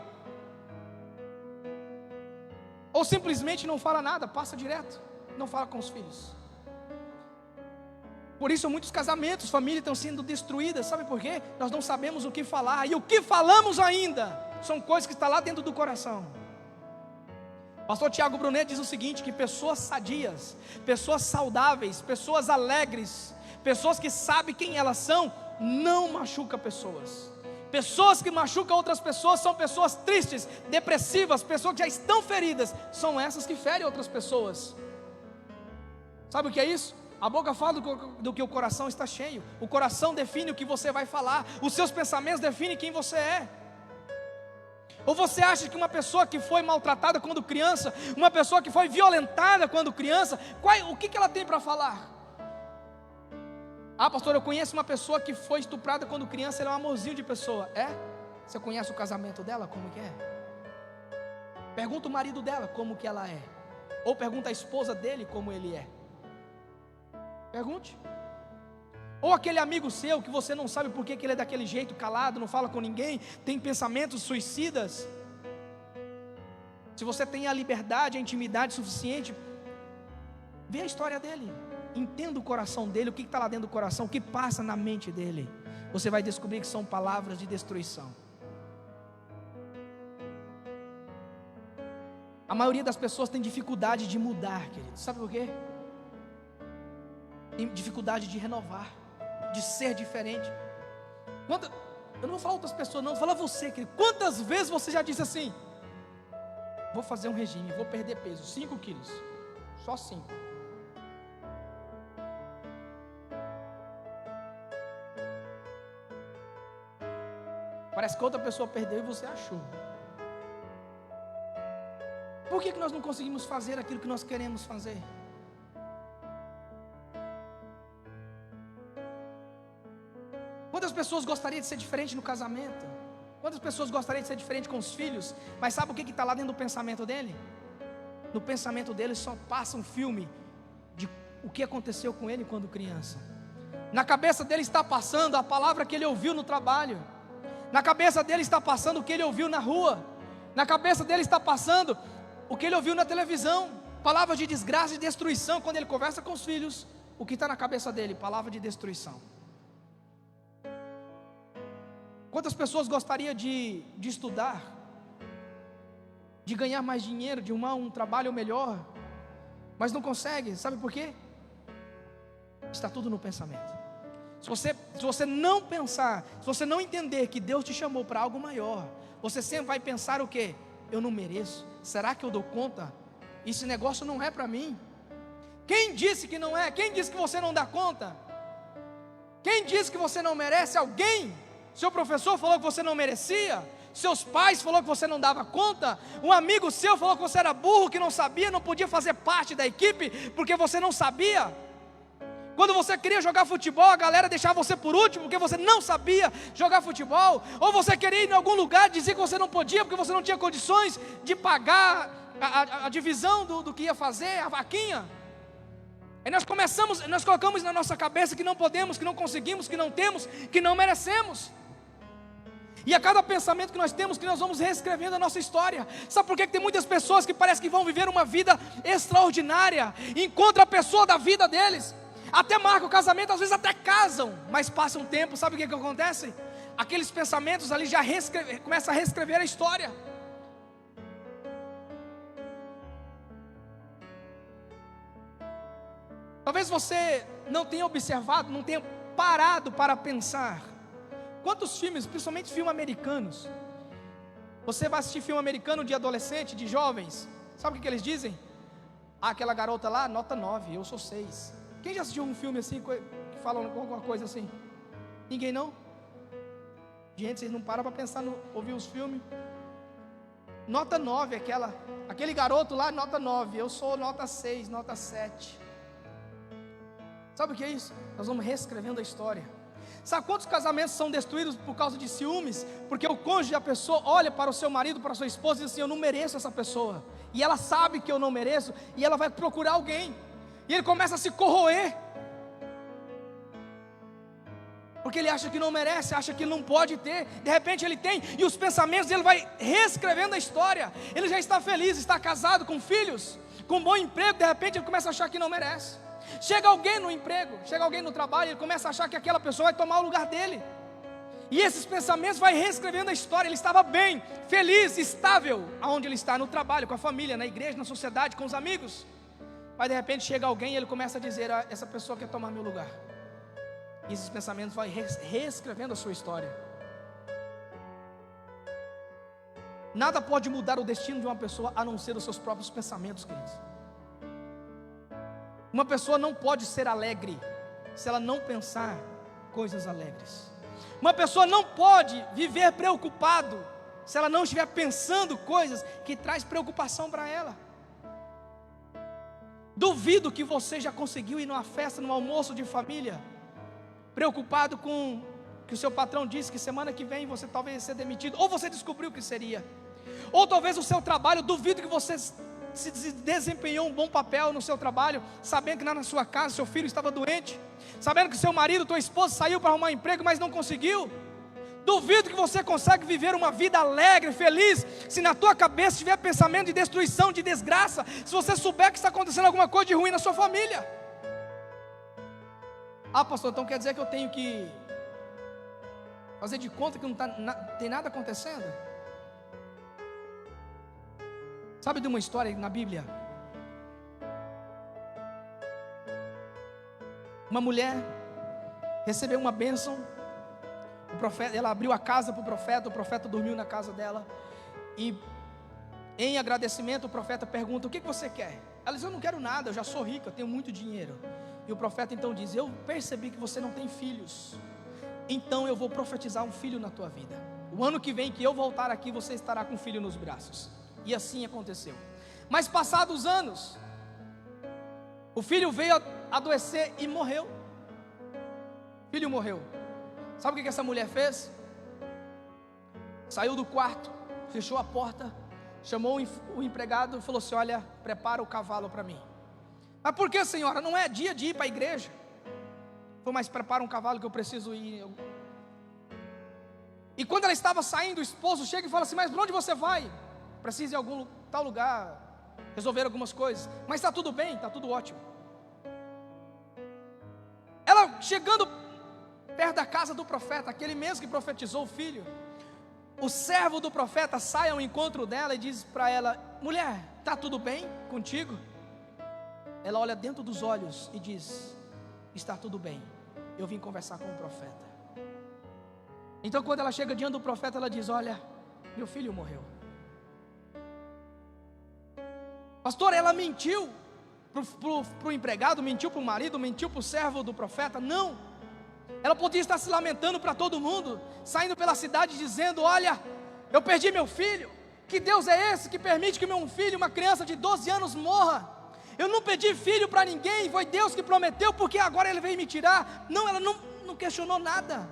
Ou simplesmente não fala nada, passa direto, não fala com os filhos. Por isso muitos casamentos, famílias estão sendo destruídas, sabe por quê? Nós não sabemos o que falar, e o que falamos ainda, são coisas que estão lá dentro do coração. Pastor Tiago Brunet diz o seguinte, que pessoas sadias, pessoas saudáveis, pessoas alegres, pessoas que sabem quem elas são, não machucam pessoas. Pessoas que machucam outras pessoas são pessoas tristes, depressivas, pessoas que já estão feridas, são essas que ferem outras pessoas. Sabe o que é isso? A boca fala do que o coração está cheio. O coração define o que você vai falar, os seus pensamentos definem quem você é. Ou você acha que uma pessoa que foi maltratada quando criança, uma pessoa que foi violentada quando criança, o que ela tem para falar? Ah, pastor, eu conheço uma pessoa que foi estuprada quando criança, ela é um amorzinho de pessoa. É? Você conhece o casamento dela, como que é? Pergunta o marido dela como que ela é. Ou pergunta a esposa dele como ele é. Pergunte. Ou aquele amigo seu que você não sabe por que ele é daquele jeito, calado, não fala com ninguém, tem pensamentos suicidas. Se você tem a liberdade, a intimidade suficiente, vê a história dele, entenda o coração dele, o que está lá dentro do coração, o que passa na mente dele. Você vai descobrir que são palavras de destruição. A maioria das pessoas tem dificuldade de mudar, querido. Sabe por quê? Tem dificuldade de renovar, de ser diferente. Eu não vou falar outras pessoas não, vou falar você, querido. Quantas vezes você já disse assim: vou fazer um regime, vou perder peso, 5 quilos, só 5. Parece que outra pessoa perdeu e você achou. Por que nós não conseguimos fazer aquilo que nós queremos fazer? Quantas pessoas gostariam de ser diferente no casamento? Quantas pessoas gostariam de ser diferente com os filhos? Mas sabe o que está lá dentro do pensamento dele? No pensamento dele só passa um filme de o que aconteceu com ele quando criança. Na cabeça dele está passando a palavra que ele ouviu no trabalho. Na cabeça dele está passando o que ele ouviu na rua. Na cabeça dele está passando o que ele ouviu na televisão. Palavras de desgraça e destruição. Quando ele conversa com os filhos, o que está na cabeça dele? Palavra de destruição. Quantas pessoas gostariam de estudar, de ganhar mais dinheiro, de arrumar um trabalho melhor, mas não consegue? Sabe por quê? Está tudo no pensamento. Se você não pensar, se você não entender que Deus te chamou para algo maior, você sempre vai pensar o quê? Eu não mereço, será que eu dou conta? Esse negócio não é para mim. Quem disse que não é? Quem disse que você não dá conta? Quem disse que você não merece? Alguém? Seu professor falou que você não merecia? Seus pais falaram que você não dava conta? Um amigo seu falou que você era burro, que não sabia, não podia fazer parte da equipe, porque você não sabia? Quando você queria jogar futebol, a galera deixava você por último, porque você não sabia jogar futebol? Ou você queria ir em algum lugar, dizer que você não podia, porque você não tinha condições de pagar a divisão do que ia fazer, a vaquinha? Aí nós colocamos na nossa cabeça que não podemos, que não conseguimos, que não temos, que não merecemos. E a cada pensamento que nós temos, que nós vamos reescrevendo a nossa história. Sabe por que tem muitas pessoas que parecem que vão viver uma vida extraordinária, encontram a pessoa da vida deles, até marcam o casamento, às vezes até casam, mas passa um tempo, sabe o que acontece? Aqueles pensamentos ali já começam a reescrever a história. Talvez você não tenha observado, não tenha parado para pensar. Quantos filmes, principalmente filmes americanos, você vai assistir filme americano de adolescente, de jovens, sabe o que eles dizem? Ah, aquela garota lá, nota 9, eu sou 6. Quem já assistiu um filme assim, que fala alguma coisa assim? Ninguém não? Gente, vocês não param para pensar ouvir os filmes. Nota 9, aquele garoto lá, nota 9. Eu sou nota 6, nota 7. Sabe o que é isso? Nós vamos reescrevendo a história. Sabe quantos casamentos são destruídos por causa de ciúmes? Porque o cônjuge, a pessoa, olha para o seu marido, para a sua esposa e diz assim: eu não mereço essa pessoa. E ela sabe que eu não mereço, e ela vai procurar alguém. E ele começa a se corroer. Porque ele acha que não merece, acha que não pode ter. De repente ele tem, e os pensamentos dele vai reescrevendo a história. Ele já está feliz, está casado, com filhos, com um bom emprego. De repente ele começa a achar que não merece. Chega alguém no emprego, chega alguém no trabalho, ele começa a achar que aquela pessoa vai tomar o lugar dele. E esses pensamentos vai reescrevendo a história. Ele estava bem, feliz, estável, aonde ele está, no trabalho, com a família, na igreja, na sociedade, com os amigos. Mas de repente chega alguém e ele começa a dizer: essa pessoa quer tomar meu lugar. E esses pensamentos vão reescrevendo a sua história. Nada pode mudar o destino de uma pessoa a não ser os seus próprios pensamentos, queridos. Uma pessoa não pode ser alegre se ela não pensar coisas alegres. Uma pessoa não pode viver preocupado se ela não estiver pensando coisas que traz preocupação para ela. Duvido que você já conseguiu ir numa festa, num almoço de família, preocupado com que o seu patrão disse que semana que vem você talvez ia ser demitido, ou você descobriu que seria, ou talvez o seu trabalho, duvido que você se desempenhou um bom papel no seu trabalho, sabendo que lá na sua casa seu filho estava doente, sabendo que seu marido, tua esposa saiu para arrumar emprego, mas não conseguiu. Duvido que você consegue viver uma vida alegre, feliz, se na tua cabeça tiver pensamento de destruição, de desgraça, se você souber que está acontecendo alguma coisa de ruim na sua família. Ah, pastor, então quer dizer que eu tenho que fazer de conta que não tem nada acontecendo? Sabe de uma história na Bíblia? Uma mulher recebeu uma bênção. O profeta, ela abriu a casa para o profeta dormiu na casa dela. E em agradecimento o profeta pergunta: o que você quer? Ela diz: eu não quero nada, eu já sou rica, eu tenho muito dinheiro. E o profeta então diz: eu percebi que você não tem filhos, então eu vou profetizar um filho na tua vida. O ano que vem que eu voltar aqui, você estará com um filho nos braços. E assim aconteceu. Mas passados anos, o filho veio a adoecer e morreu. O filho morreu. Sabe o que essa mulher fez? Saiu do quarto, fechou a porta, chamou o empregado e falou assim: olha, prepara o cavalo para mim. Mas por que, senhora? Não é dia de ir para a igreja. Falou: mas prepara um cavalo que eu preciso ir. E quando ela estava saindo, o esposo chega e fala assim: mas para onde você vai? Preciso ir a algum tal lugar, resolver algumas coisas. Mas está tudo bem, está tudo ótimo. Ela chegando perto da casa do profeta, aquele mesmo que profetizou o filho, o servo do profeta sai ao encontro dela e diz para ela: mulher, está tudo bem contigo? Ela olha dentro dos olhos e diz: está tudo bem, eu vim conversar com o profeta. Então quando ela chega diante do profeta, ela diz: olha, meu filho morreu. Pastor, ela mentiu para o empregado, mentiu para o marido, mentiu para o servo do profeta? Não. Ela podia estar se lamentando para todo mundo, saindo pela cidade dizendo: olha, eu perdi meu filho. Que Deus é esse que permite que meu filho, uma criança de 12 anos, morra? Eu não pedi filho para ninguém, foi Deus que prometeu, porque agora ele veio me tirar. Não, ela não questionou nada.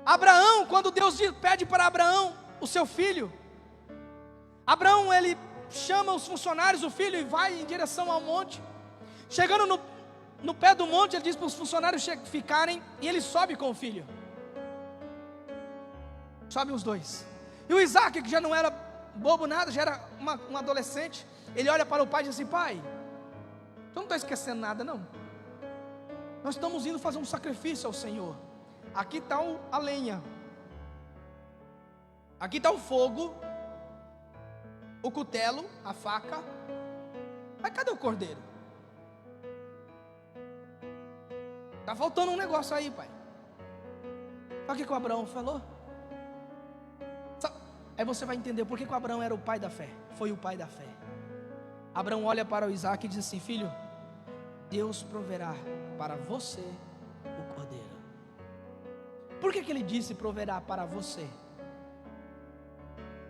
Abraão, quando Deus pede para Abraão o seu filho, Abraão, ele chama os funcionários, o filho, e vai em direção ao monte. Chegando no pé do monte, ele diz para os funcionários ficarem, e ele sobe com o filho. Sobe os dois. E o Isaac, que já não era bobo nada, já era um adolescente, ele olha para o pai e diz assim: pai, tu não está esquecendo nada não? Nós estamos indo fazer um sacrifício ao Senhor. Aqui está a lenha, aqui está o fogo, o cutelo, a faca. Mas cadê o cordeiro? Está faltando um negócio aí, pai. Sabe o que o Abraão falou? Aí você vai entender por que o Abraão era o pai da fé. Foi o pai da fé. Abraão olha para o Isaac e diz assim: filho, Deus proverá para você o cordeiro. Por que Ele disse proverá para você?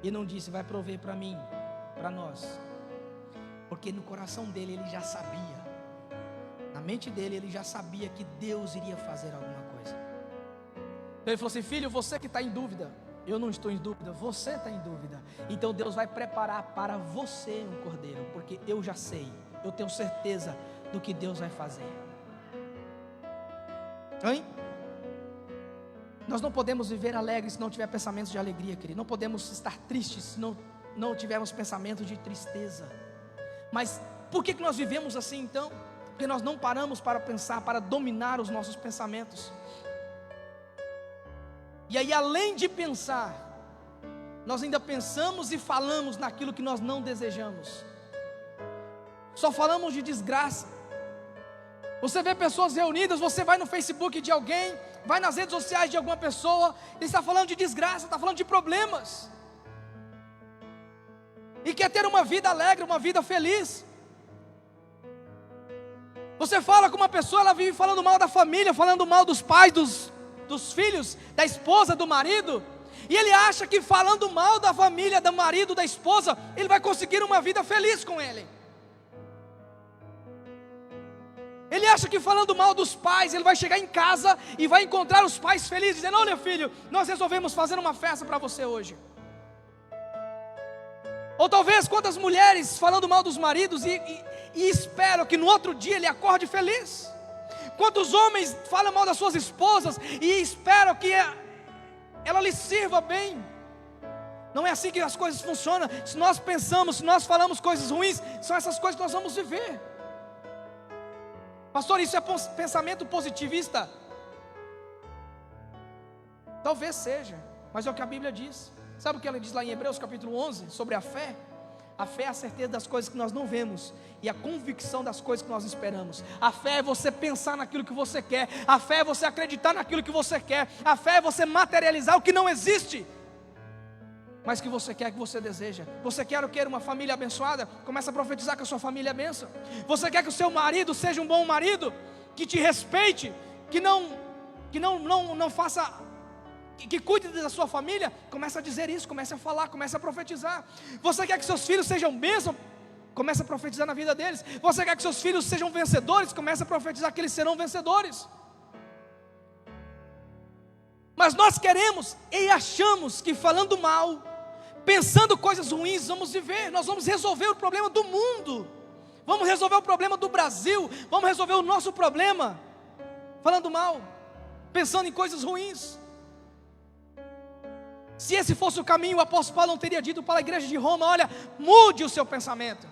E não disse vai prover para mim, para nós? Porque no coração dele Ele já sabia, na mente dele Ele já sabia que Deus iria fazer alguma coisa. Então Ele falou assim: filho, você que está em dúvida, eu não estou em dúvida, você está em dúvida, então Deus vai preparar para você um cordeiro, porque eu já sei, eu tenho certeza do que Deus vai fazer. Hein? Nós não podemos viver alegres se não tiver pensamentos de alegria, querido. Não podemos estar tristes se não tivermos pensamentos de tristeza. Mas por que nós vivemos assim então? Porque nós não paramos para pensar, para dominar os nossos pensamentos. E aí, além de pensar, nós ainda pensamos e falamos naquilo que nós não desejamos. Só falamos de desgraça. Você vê pessoas reunidas, você vai no Facebook de alguém, vai nas redes sociais de alguma pessoa, ele está falando de desgraça, está falando de problemas, e quer ter uma vida alegre, uma vida feliz. Você fala com uma pessoa, ela vive falando mal da família, falando mal dos pais, dos filhos, da esposa, do marido, e ele acha que falando mal da família, do marido, da esposa, ele vai conseguir uma vida feliz com ele. Ele acha que falando mal dos pais, ele vai chegar em casa e vai encontrar os pais felizes, dizendo: olha filho, nós resolvemos fazer uma festa para você hoje. Ou talvez quantas mulheres falando mal dos maridos e esperam que no outro dia ele acorde feliz. Quantos homens falam mal das suas esposas e esperam que ela lhes sirva bem. Não é assim que as coisas funcionam. Se nós pensamos, se nós falamos coisas ruins, são essas coisas que nós vamos viver. Pastor, isso é pensamento positivista? Talvez seja, mas é o que a Bíblia diz. Sabe o que ela diz lá em Hebreus capítulo 11, sobre a fé? A fé é a certeza das coisas que nós não vemos, e a convicção das coisas que nós esperamos. A fé é você pensar naquilo que você quer. A fé é você acreditar naquilo que você quer. A fé é você materializar o que não existe, mas que você quer, que você deseja. Você quer o quê? Uma família abençoada? Começa a profetizar que a sua família é bênção. Você quer que o seu marido seja um bom marido, que te respeite, que não faça, que cuide da sua família? Começa a dizer isso, começa a falar, começa a profetizar. Você quer que seus filhos sejam bênção? Começa a profetizar na vida deles. Você quer que seus filhos sejam vencedores? Começa a profetizar que eles serão vencedores. Mas nós queremos e achamos que falando mal, pensando coisas ruins, vamos viver. Nós vamos resolver o problema do mundo, vamos resolver o problema do Brasil, vamos resolver o nosso problema falando mal, pensando em coisas ruins. Se esse fosse o caminho, o apóstolo Paulo não teria dito para a igreja de Roma: olha, mude o seu pensamento,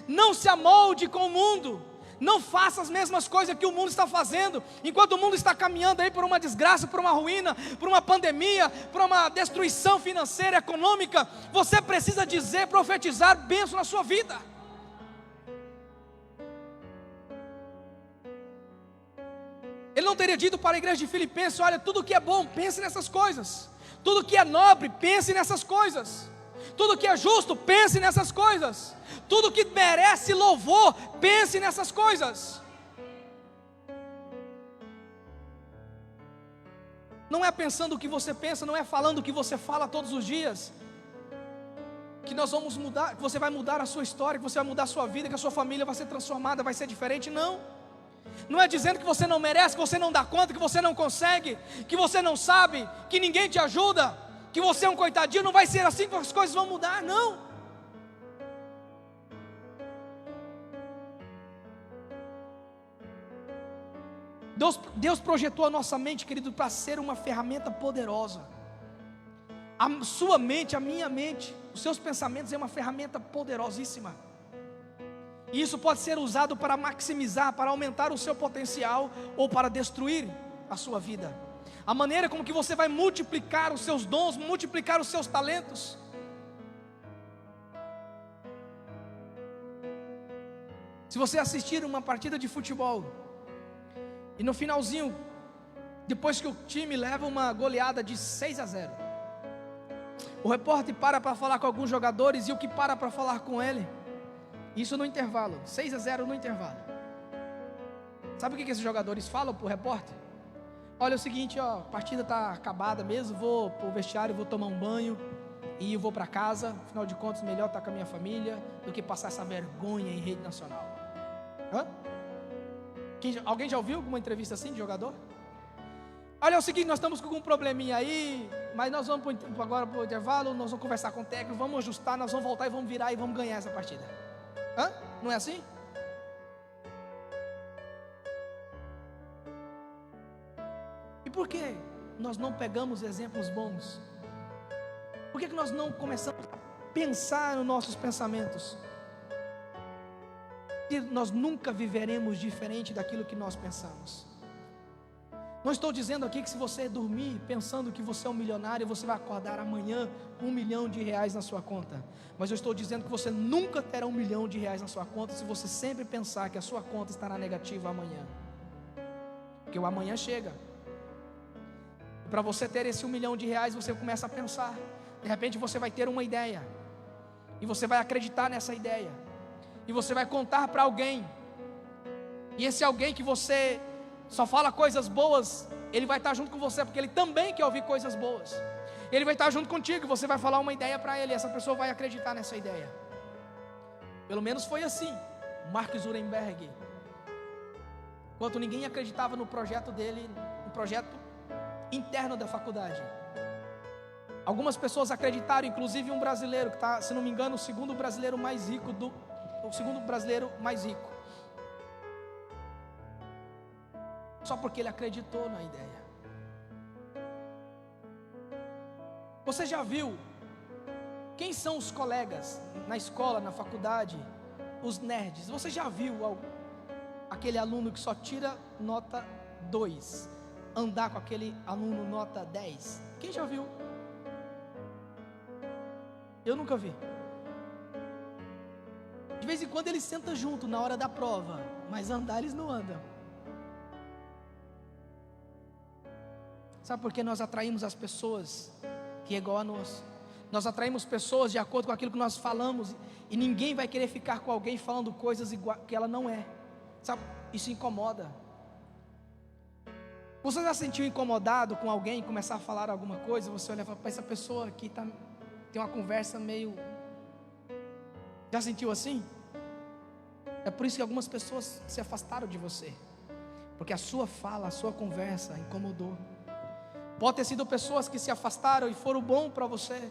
não se amolde com o mundo, não faça as mesmas coisas que o mundo está fazendo. Enquanto o mundo está caminhando aí por uma desgraça, por uma ruína, por uma pandemia, por uma destruição financeira, econômica, você precisa dizer, profetizar bênção na sua vida. Ele não teria dito para a igreja de Filipenses: olha, tudo que é bom, pense nessas coisas. Tudo que é nobre, pense nessas coisas. Tudo que é justo, pense nessas coisas. Tudo que merece louvor, pense nessas coisas. Não é pensando o que você pensa, não é falando o que você fala todos os dias, que nós vamos mudar, que você vai mudar a sua história, que você vai mudar a sua vida, que a sua família vai ser transformada, vai ser diferente. Não é dizendo que você não merece, que você não dá conta, que você não consegue, que você não sabe, que ninguém te ajuda, que você é um coitadinho. Não vai ser assim que as coisas vão mudar, não. Deus projetou a nossa mente, querido, para ser uma ferramenta poderosa. A sua mente, a minha mente, os seus pensamentos é uma ferramenta poderosíssima. E isso pode ser usado para maximizar, para aumentar o seu potencial, ou para destruir a sua vida. A maneira como que você vai multiplicar os seus dons, multiplicar os seus talentos. Se você assistir uma partida de futebol, e no finalzinho, depois que o time leva uma goleada de 6-0, o repórter para falar com alguns jogadores, e o que para falar com ele, isso no intervalo, 6-0 no intervalo. Sabe o que esses jogadores falam para o repórter? olha, é o seguinte, ó, a partida está acabada mesmo, vou pro vestiário, vou tomar um banho e eu vou para casa, afinal de contas melhor estar com a minha família do que passar essa vergonha em rede nacional. Alguém já ouviu alguma entrevista assim de jogador? Olha, é o seguinte, nós estamos com um probleminha aí, mas nós vamos agora para o intervalo, nós vamos conversar com o técnico, vamos ajustar, nós vamos voltar e vamos virar e vamos ganhar essa partida. Não é assim? E por que nós não pegamos exemplos bons? Por que nós não começamos a pensar nos nossos pensamentos? E nós nunca viveremos diferente daquilo que nós pensamos. Não estou dizendo aqui que se você dormir pensando que você é um milionário, você vai acordar amanhã com R$1 milhão na sua conta. Mas eu estou dizendo que você nunca terá R$1 milhão na sua conta se você sempre pensar que a sua conta estará negativa amanhã. Porque o amanhã chega. E para você ter esse R$1 milhão, você começa a pensar. De repente você vai ter uma ideia. E você vai acreditar nessa ideia. E você vai contar para alguém. E esse alguém que você só fala coisas boas, ele vai estar junto com você, porque ele também quer ouvir coisas boas. Ele vai estar junto contigo, e você vai falar uma ideia para ele, e essa pessoa vai acreditar nessa ideia. Pelo menos foi assim. Mark Zuckerberg, enquanto ninguém acreditava no projeto dele, no projeto interno da faculdade, algumas pessoas acreditaram, inclusive um brasileiro que está, se não me engano, o segundo brasileiro mais rico. Só porque ele acreditou na ideia. Você já viu quem são os colegas na escola, na faculdade, os nerds? Você já viu aquele aluno que só tira nota 2 andar com aquele aluno nota 10? Quem já viu? Eu nunca vi. De vez em quando eles sentam junto na hora da prova, mas andar eles não andam. Sabe por que nós atraímos as pessoas que é igual a nós? Nós atraímos pessoas de acordo com aquilo que nós falamos, e ninguém vai querer ficar com alguém falando coisas igual que ela não é. Sabe? Isso incomoda. Você já se sentiu incomodado com alguém começar a falar alguma coisa? Você olha e fala, essa pessoa aqui tem uma conversa meio... Já sentiu assim? É por isso que algumas pessoas se afastaram de você, porque a sua fala, a sua conversa incomodou. Pode ter sido pessoas que se afastaram e foram bom para você,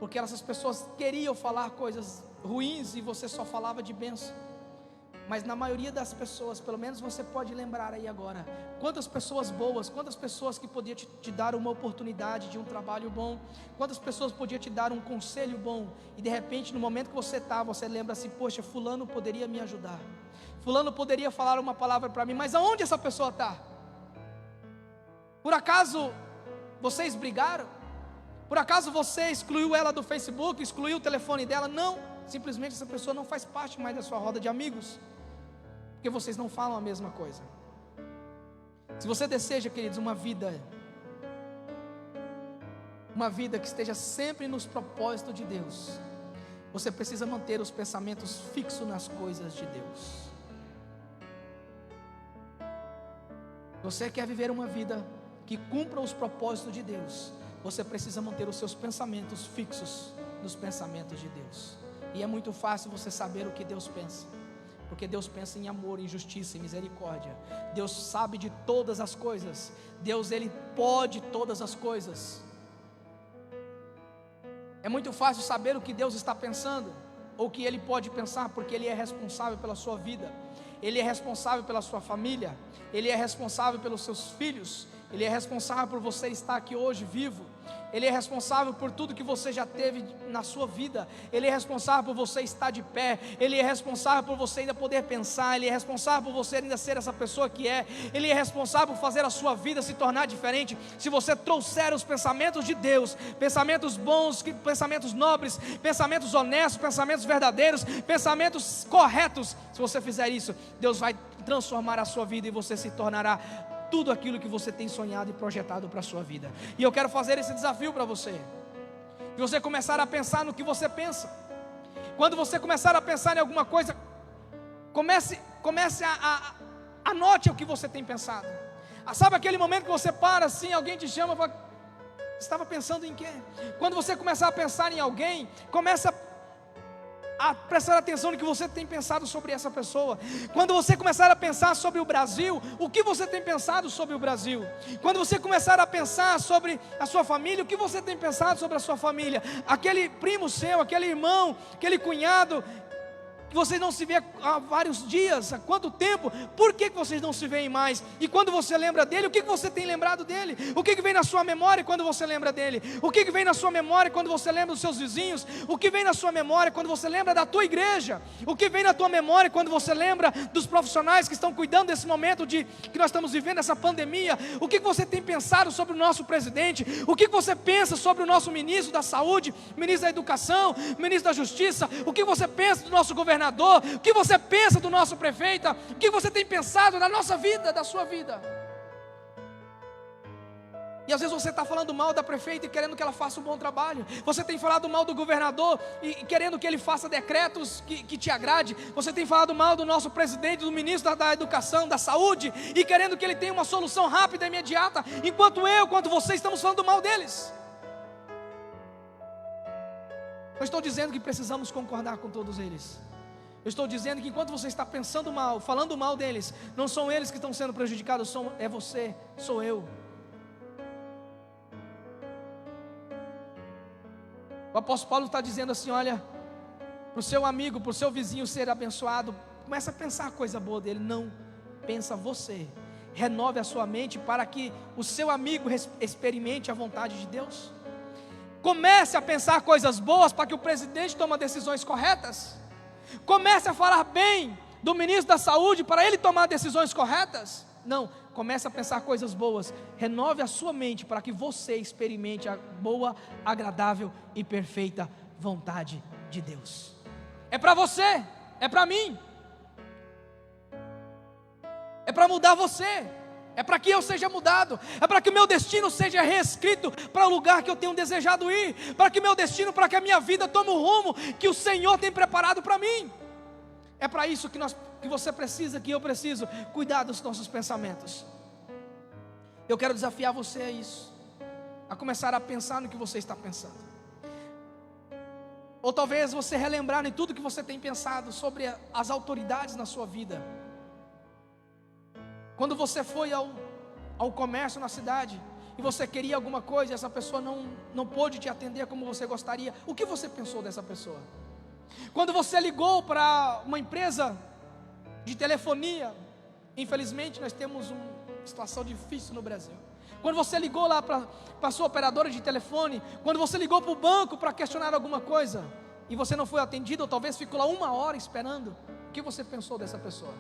porque essas pessoas queriam falar coisas ruins e você só falava de bênção. Mas na maioria das pessoas, pelo menos você pode lembrar aí agora, quantas pessoas boas, quantas pessoas que podiam te dar uma oportunidade de um trabalho bom, quantas pessoas podiam te dar um conselho bom, e de repente no momento que você lembra assim, poxa, fulano poderia me ajudar, fulano poderia falar uma palavra para mim, mas aonde essa pessoa está? Por acaso vocês brigaram? Por acaso você excluiu ela do Facebook, excluiu o telefone dela? Não, simplesmente essa pessoa não faz parte mais da sua roda de amigos, porque vocês não falam a mesma coisa. Se você deseja, queridos, uma vida que esteja sempre nos propósitos de Deus, você precisa manter os pensamentos fixos nas coisas de Deus. Você quer viver uma vida que cumpra os propósitos de Deus, você precisa manter os seus pensamentos fixos nos pensamentos de Deus. E é muito fácil você saber o que Deus pensa, porque Deus pensa em amor, em justiça, em misericórdia. Deus sabe de todas as coisas. Deus, Ele pode todas as coisas. É muito fácil saber o que Deus está pensando, ou o que Ele pode pensar, porque Ele é responsável pela sua vida, Ele é responsável pela sua família, Ele é responsável pelos seus filhos, Ele é responsável por você estar aqui hoje vivo, Ele é responsável por tudo que você já teve na sua vida, Ele é responsável por você estar de pé, Ele é responsável por você ainda poder pensar, Ele é responsável por você ainda ser essa pessoa que é, Ele é responsável por fazer a sua vida se tornar diferente, se você trouxer os pensamentos de Deus, pensamentos bons, pensamentos nobres, pensamentos honestos, pensamentos verdadeiros, pensamentos corretos. Se você fizer isso, Deus vai transformar a sua vida e você se tornará tudo aquilo que você tem sonhado e projetado para a sua vida. E eu quero fazer esse desafio para você, de você começar a pensar no que você pensa. Quando você começar a pensar em alguma coisa, comece a anote o que você tem pensado. Sabe aquele momento que você para assim, alguém te chama e fala: estava pensando em quê? Quando você começar a pensar em alguém, começa a prestar atenção no que você tem pensado sobre essa pessoa. Quando você começar a pensar sobre o Brasil, o que você tem pensado sobre o Brasil? Quando você começar a pensar sobre a sua família, o que você tem pensado sobre a sua família? Aquele primo seu, aquele irmão, aquele cunhado que vocês não se vê há vários dias, há quanto tempo? Por que vocês não se veem mais? E quando você lembra dele, o que você tem lembrado dele? O que vem na sua memória quando você lembra dele? O que vem na sua memória quando você lembra dos seus vizinhos? O que vem na sua memória quando você lembra da tua igreja? O que vem na tua memória quando você lembra dos profissionais que estão cuidando desse momento que nós estamos vivendo, essa pandemia? O que você tem pensado sobre o nosso presidente? O que você pensa sobre o nosso ministro da saúde, ministro da educação, ministro da justiça? O que você pensa do nosso governador? O que você pensa do nosso prefeito? O que você tem pensado da nossa vida, da sua vida? E às vezes você está falando mal da prefeita e querendo que ela faça um bom trabalho. Você tem falado mal do governador e querendo que ele faça decretos que te agrade. Você tem falado mal do nosso presidente, do ministro da educação, da saúde, e querendo que ele tenha uma solução rápida e imediata, enquanto quanto você estamos falando mal deles. Eu estou dizendo que precisamos concordar com todos eles. Eu estou dizendo que enquanto você está pensando mal, falando mal deles, não são eles que estão sendo prejudicados, é você, sou eu. O apóstolo Paulo está dizendo assim: olha, para o seu amigo, para o seu vizinho ser abençoado, começa a pensar coisa boa dele. Não, pensa você. Renove a sua mente para que o seu amigo experimente a vontade de Deus. Comece a pensar coisas boas para que o presidente tome decisões corretas. Comece a falar bem do ministro da saúde para ele tomar decisões corretas. Não, comece a pensar coisas boas. Renove a sua mente para que você experimente a boa, agradável e perfeita vontade de Deus. É para você, é para mim, é para mudar você, é para que eu seja mudado, é para que o meu destino seja reescrito para o lugar que eu tenho desejado ir, para que meu destino, para que a minha vida tome o rumo que o Senhor tem preparado para mim. É para isso que você precisa, que eu preciso cuidar dos nossos pensamentos. Eu quero desafiar você a isso, a começar a pensar no que você está pensando. Ou talvez você relembrar em tudo que você tem pensado sobre as autoridades na sua vida. Quando você foi ao comércio na cidade e você queria alguma coisa e essa pessoa não pôde te atender como você gostaria, o que você pensou dessa pessoa? Quando você ligou para uma empresa de telefonia, infelizmente nós temos uma situação difícil no Brasil. Quando você ligou lá para a sua operadora de telefone, quando você ligou para o banco para questionar alguma coisa e você não foi atendido, ou talvez ficou lá 1 hora esperando, o que você pensou dessa pessoa?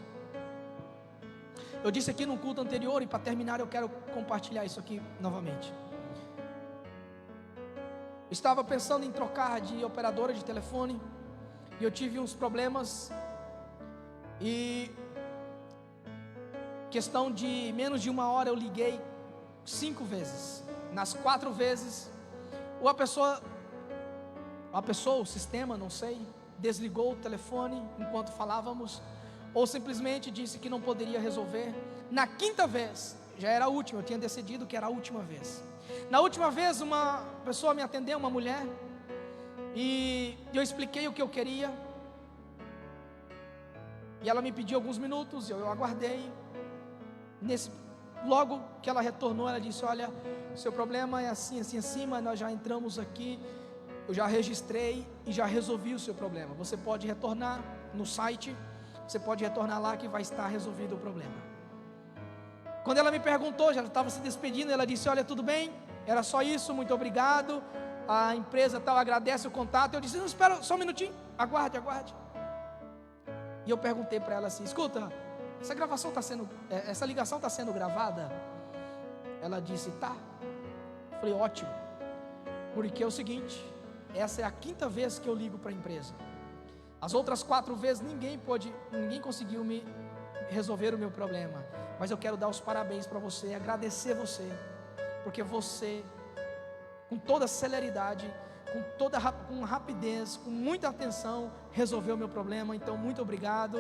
Eu disse aqui no culto anterior, e para terminar eu quero compartilhar isso aqui novamente. Eu estava pensando em trocar de operadora de telefone, e eu tive uns problemas, e questão de menos de 1 hora eu liguei 5 vezes. Nas 4 vezes, ou a pessoa, o sistema, não sei, desligou o telefone enquanto falávamos, ou simplesmente disse que não poderia resolver. Na 5ª vez, já era a última, eu tinha decidido que era a última vez. Na última vez, uma pessoa me atendeu, uma mulher, e eu expliquei o que eu queria, e ela me pediu alguns minutos, eu aguardei. Logo que ela retornou, ela disse: olha, seu problema é assim, assim, assim, mas nós já entramos aqui, eu já registrei e já resolvi o seu problema. Você pode retornar no site, você pode retornar lá que vai estar resolvido o problema. Quando ela me perguntou, já estava se despedindo, ela disse: olha, tudo bem, era só isso, muito obrigado, a empresa tal agradece o contato. Eu disse: não, espera só um minutinho, aguarde. E eu perguntei para ela assim: escuta, essa ligação está sendo gravada? Ela disse: tá. Eu falei: ótimo, porque é o seguinte, essa é a 5ª vez que eu ligo para a empresa. As outras 4 vezes ninguém conseguiu me resolver o meu problema, mas eu quero dar os parabéns para você, agradecer você, porque você, com toda celeridade, com rapidez, com muita atenção, resolveu o meu problema. Então, muito obrigado,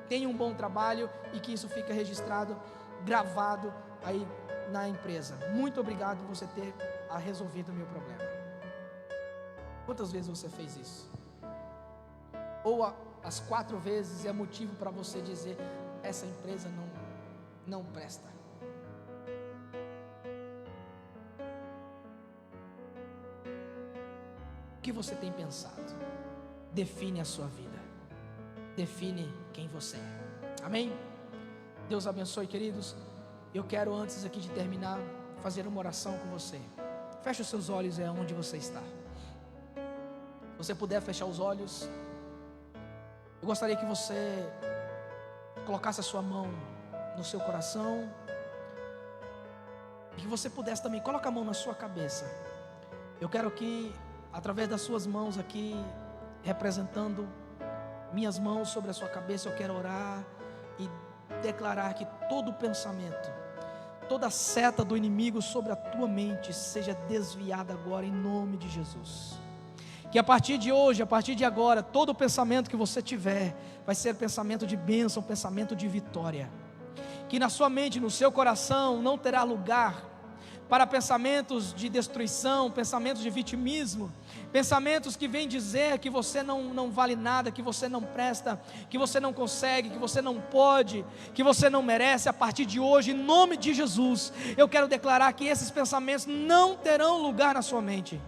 tenha um bom trabalho, e que isso fique registrado, gravado aí na empresa: muito obrigado por você ter resolvido o meu problema. Quantas vezes você fez isso? Ou as 4 vezes é motivo para você dizer: essa empresa não presta. O que você tem pensado define a sua vida, define quem você é. Amém? Deus abençoe, queridos. Eu quero, antes aqui de terminar, fazer uma oração com você. Feche os seus olhos onde você está. Se você puder fechar os olhos, eu gostaria que você colocasse a sua mão no seu coração, e que você pudesse também colocar a mão na sua cabeça. Eu quero que, através das suas mãos aqui, representando minhas mãos sobre a sua cabeça, eu quero orar e declarar que todo pensamento, toda seta do inimigo sobre a tua mente seja desviada agora em nome de Jesus. Que a partir de hoje, a partir de agora, todo pensamento que você tiver vai ser pensamento de bênção, pensamento de vitória. Que na sua mente, no seu coração, não terá lugar para pensamentos de destruição, pensamentos de vitimismo, pensamentos que vêm dizer que você não vale nada, que você não presta, que você não consegue, que você não pode, que você não merece. A partir de hoje, em nome de Jesus, eu quero declarar que esses pensamentos não terão lugar na sua mente.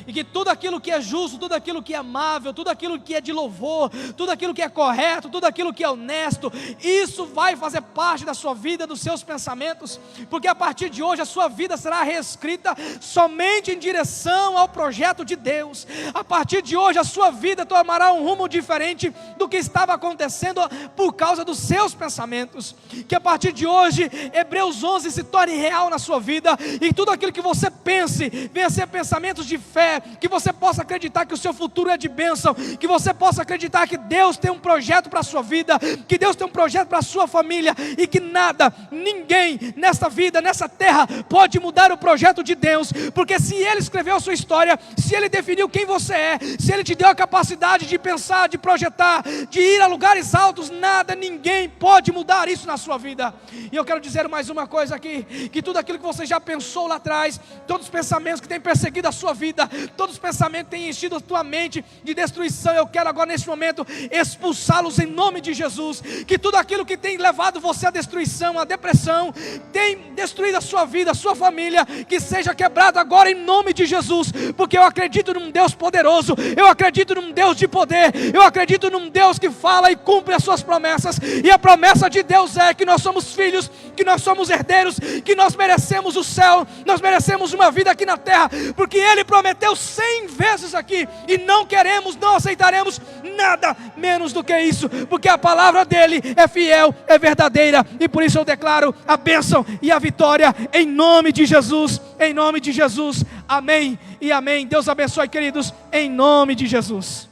E que tudo aquilo que é justo, tudo aquilo que é amável, tudo aquilo que é de louvor, tudo aquilo que é correto, tudo aquilo que é honesto, isso vai fazer parte da sua vida, dos seus pensamentos, porque a partir de hoje a sua vida será reescrita somente em direção ao projeto de Deus. A partir de hoje a sua vida tomará um rumo diferente do que estava acontecendo por causa dos seus pensamentos. Que a partir de hoje Hebreus 11 se torne real na sua vida, e tudo aquilo que você pense venha a ser pensamentos de fé, que você possa acreditar que o seu futuro é de bênção, que você possa acreditar que Deus tem um projeto para a sua vida, que Deus tem um projeto para a sua família, e que nada, ninguém nesta vida, nessa terra, pode mudar o projeto de Deus, porque se Ele escreveu a sua história, se Ele definiu quem você é, se Ele te deu a capacidade de pensar, de projetar, de ir a lugares altos, nada, ninguém pode mudar isso na sua vida. E eu quero dizer mais uma coisa aqui, que tudo aquilo que você já pensou lá atrás, todos os pensamentos que têm perseguido a sua vida, todos os pensamentos que têm enchido a tua mente de destruição, eu quero agora neste momento expulsá-los em nome de Jesus. Que tudo aquilo que tem levado você à destruição, à depressão, tem destruído a sua vida, a sua família, que seja quebrado agora em nome de Jesus, porque eu acredito num Deus poderoso, eu acredito num Deus de poder, eu acredito num Deus que fala e cumpre as suas promessas, e a promessa de Deus é que nós somos filhos, que nós somos herdeiros, que nós merecemos o céu, nós merecemos uma vida aqui na terra, porque Ele prometeu 100 vezes aqui, e não queremos, não aceitaremos nada menos do que isso, porque a palavra dele é fiel, é verdadeira, e por isso eu declaro a bênção e a vitória em nome de Jesus, em nome de Jesus, amém e amém. Deus abençoe, queridos, em nome de Jesus.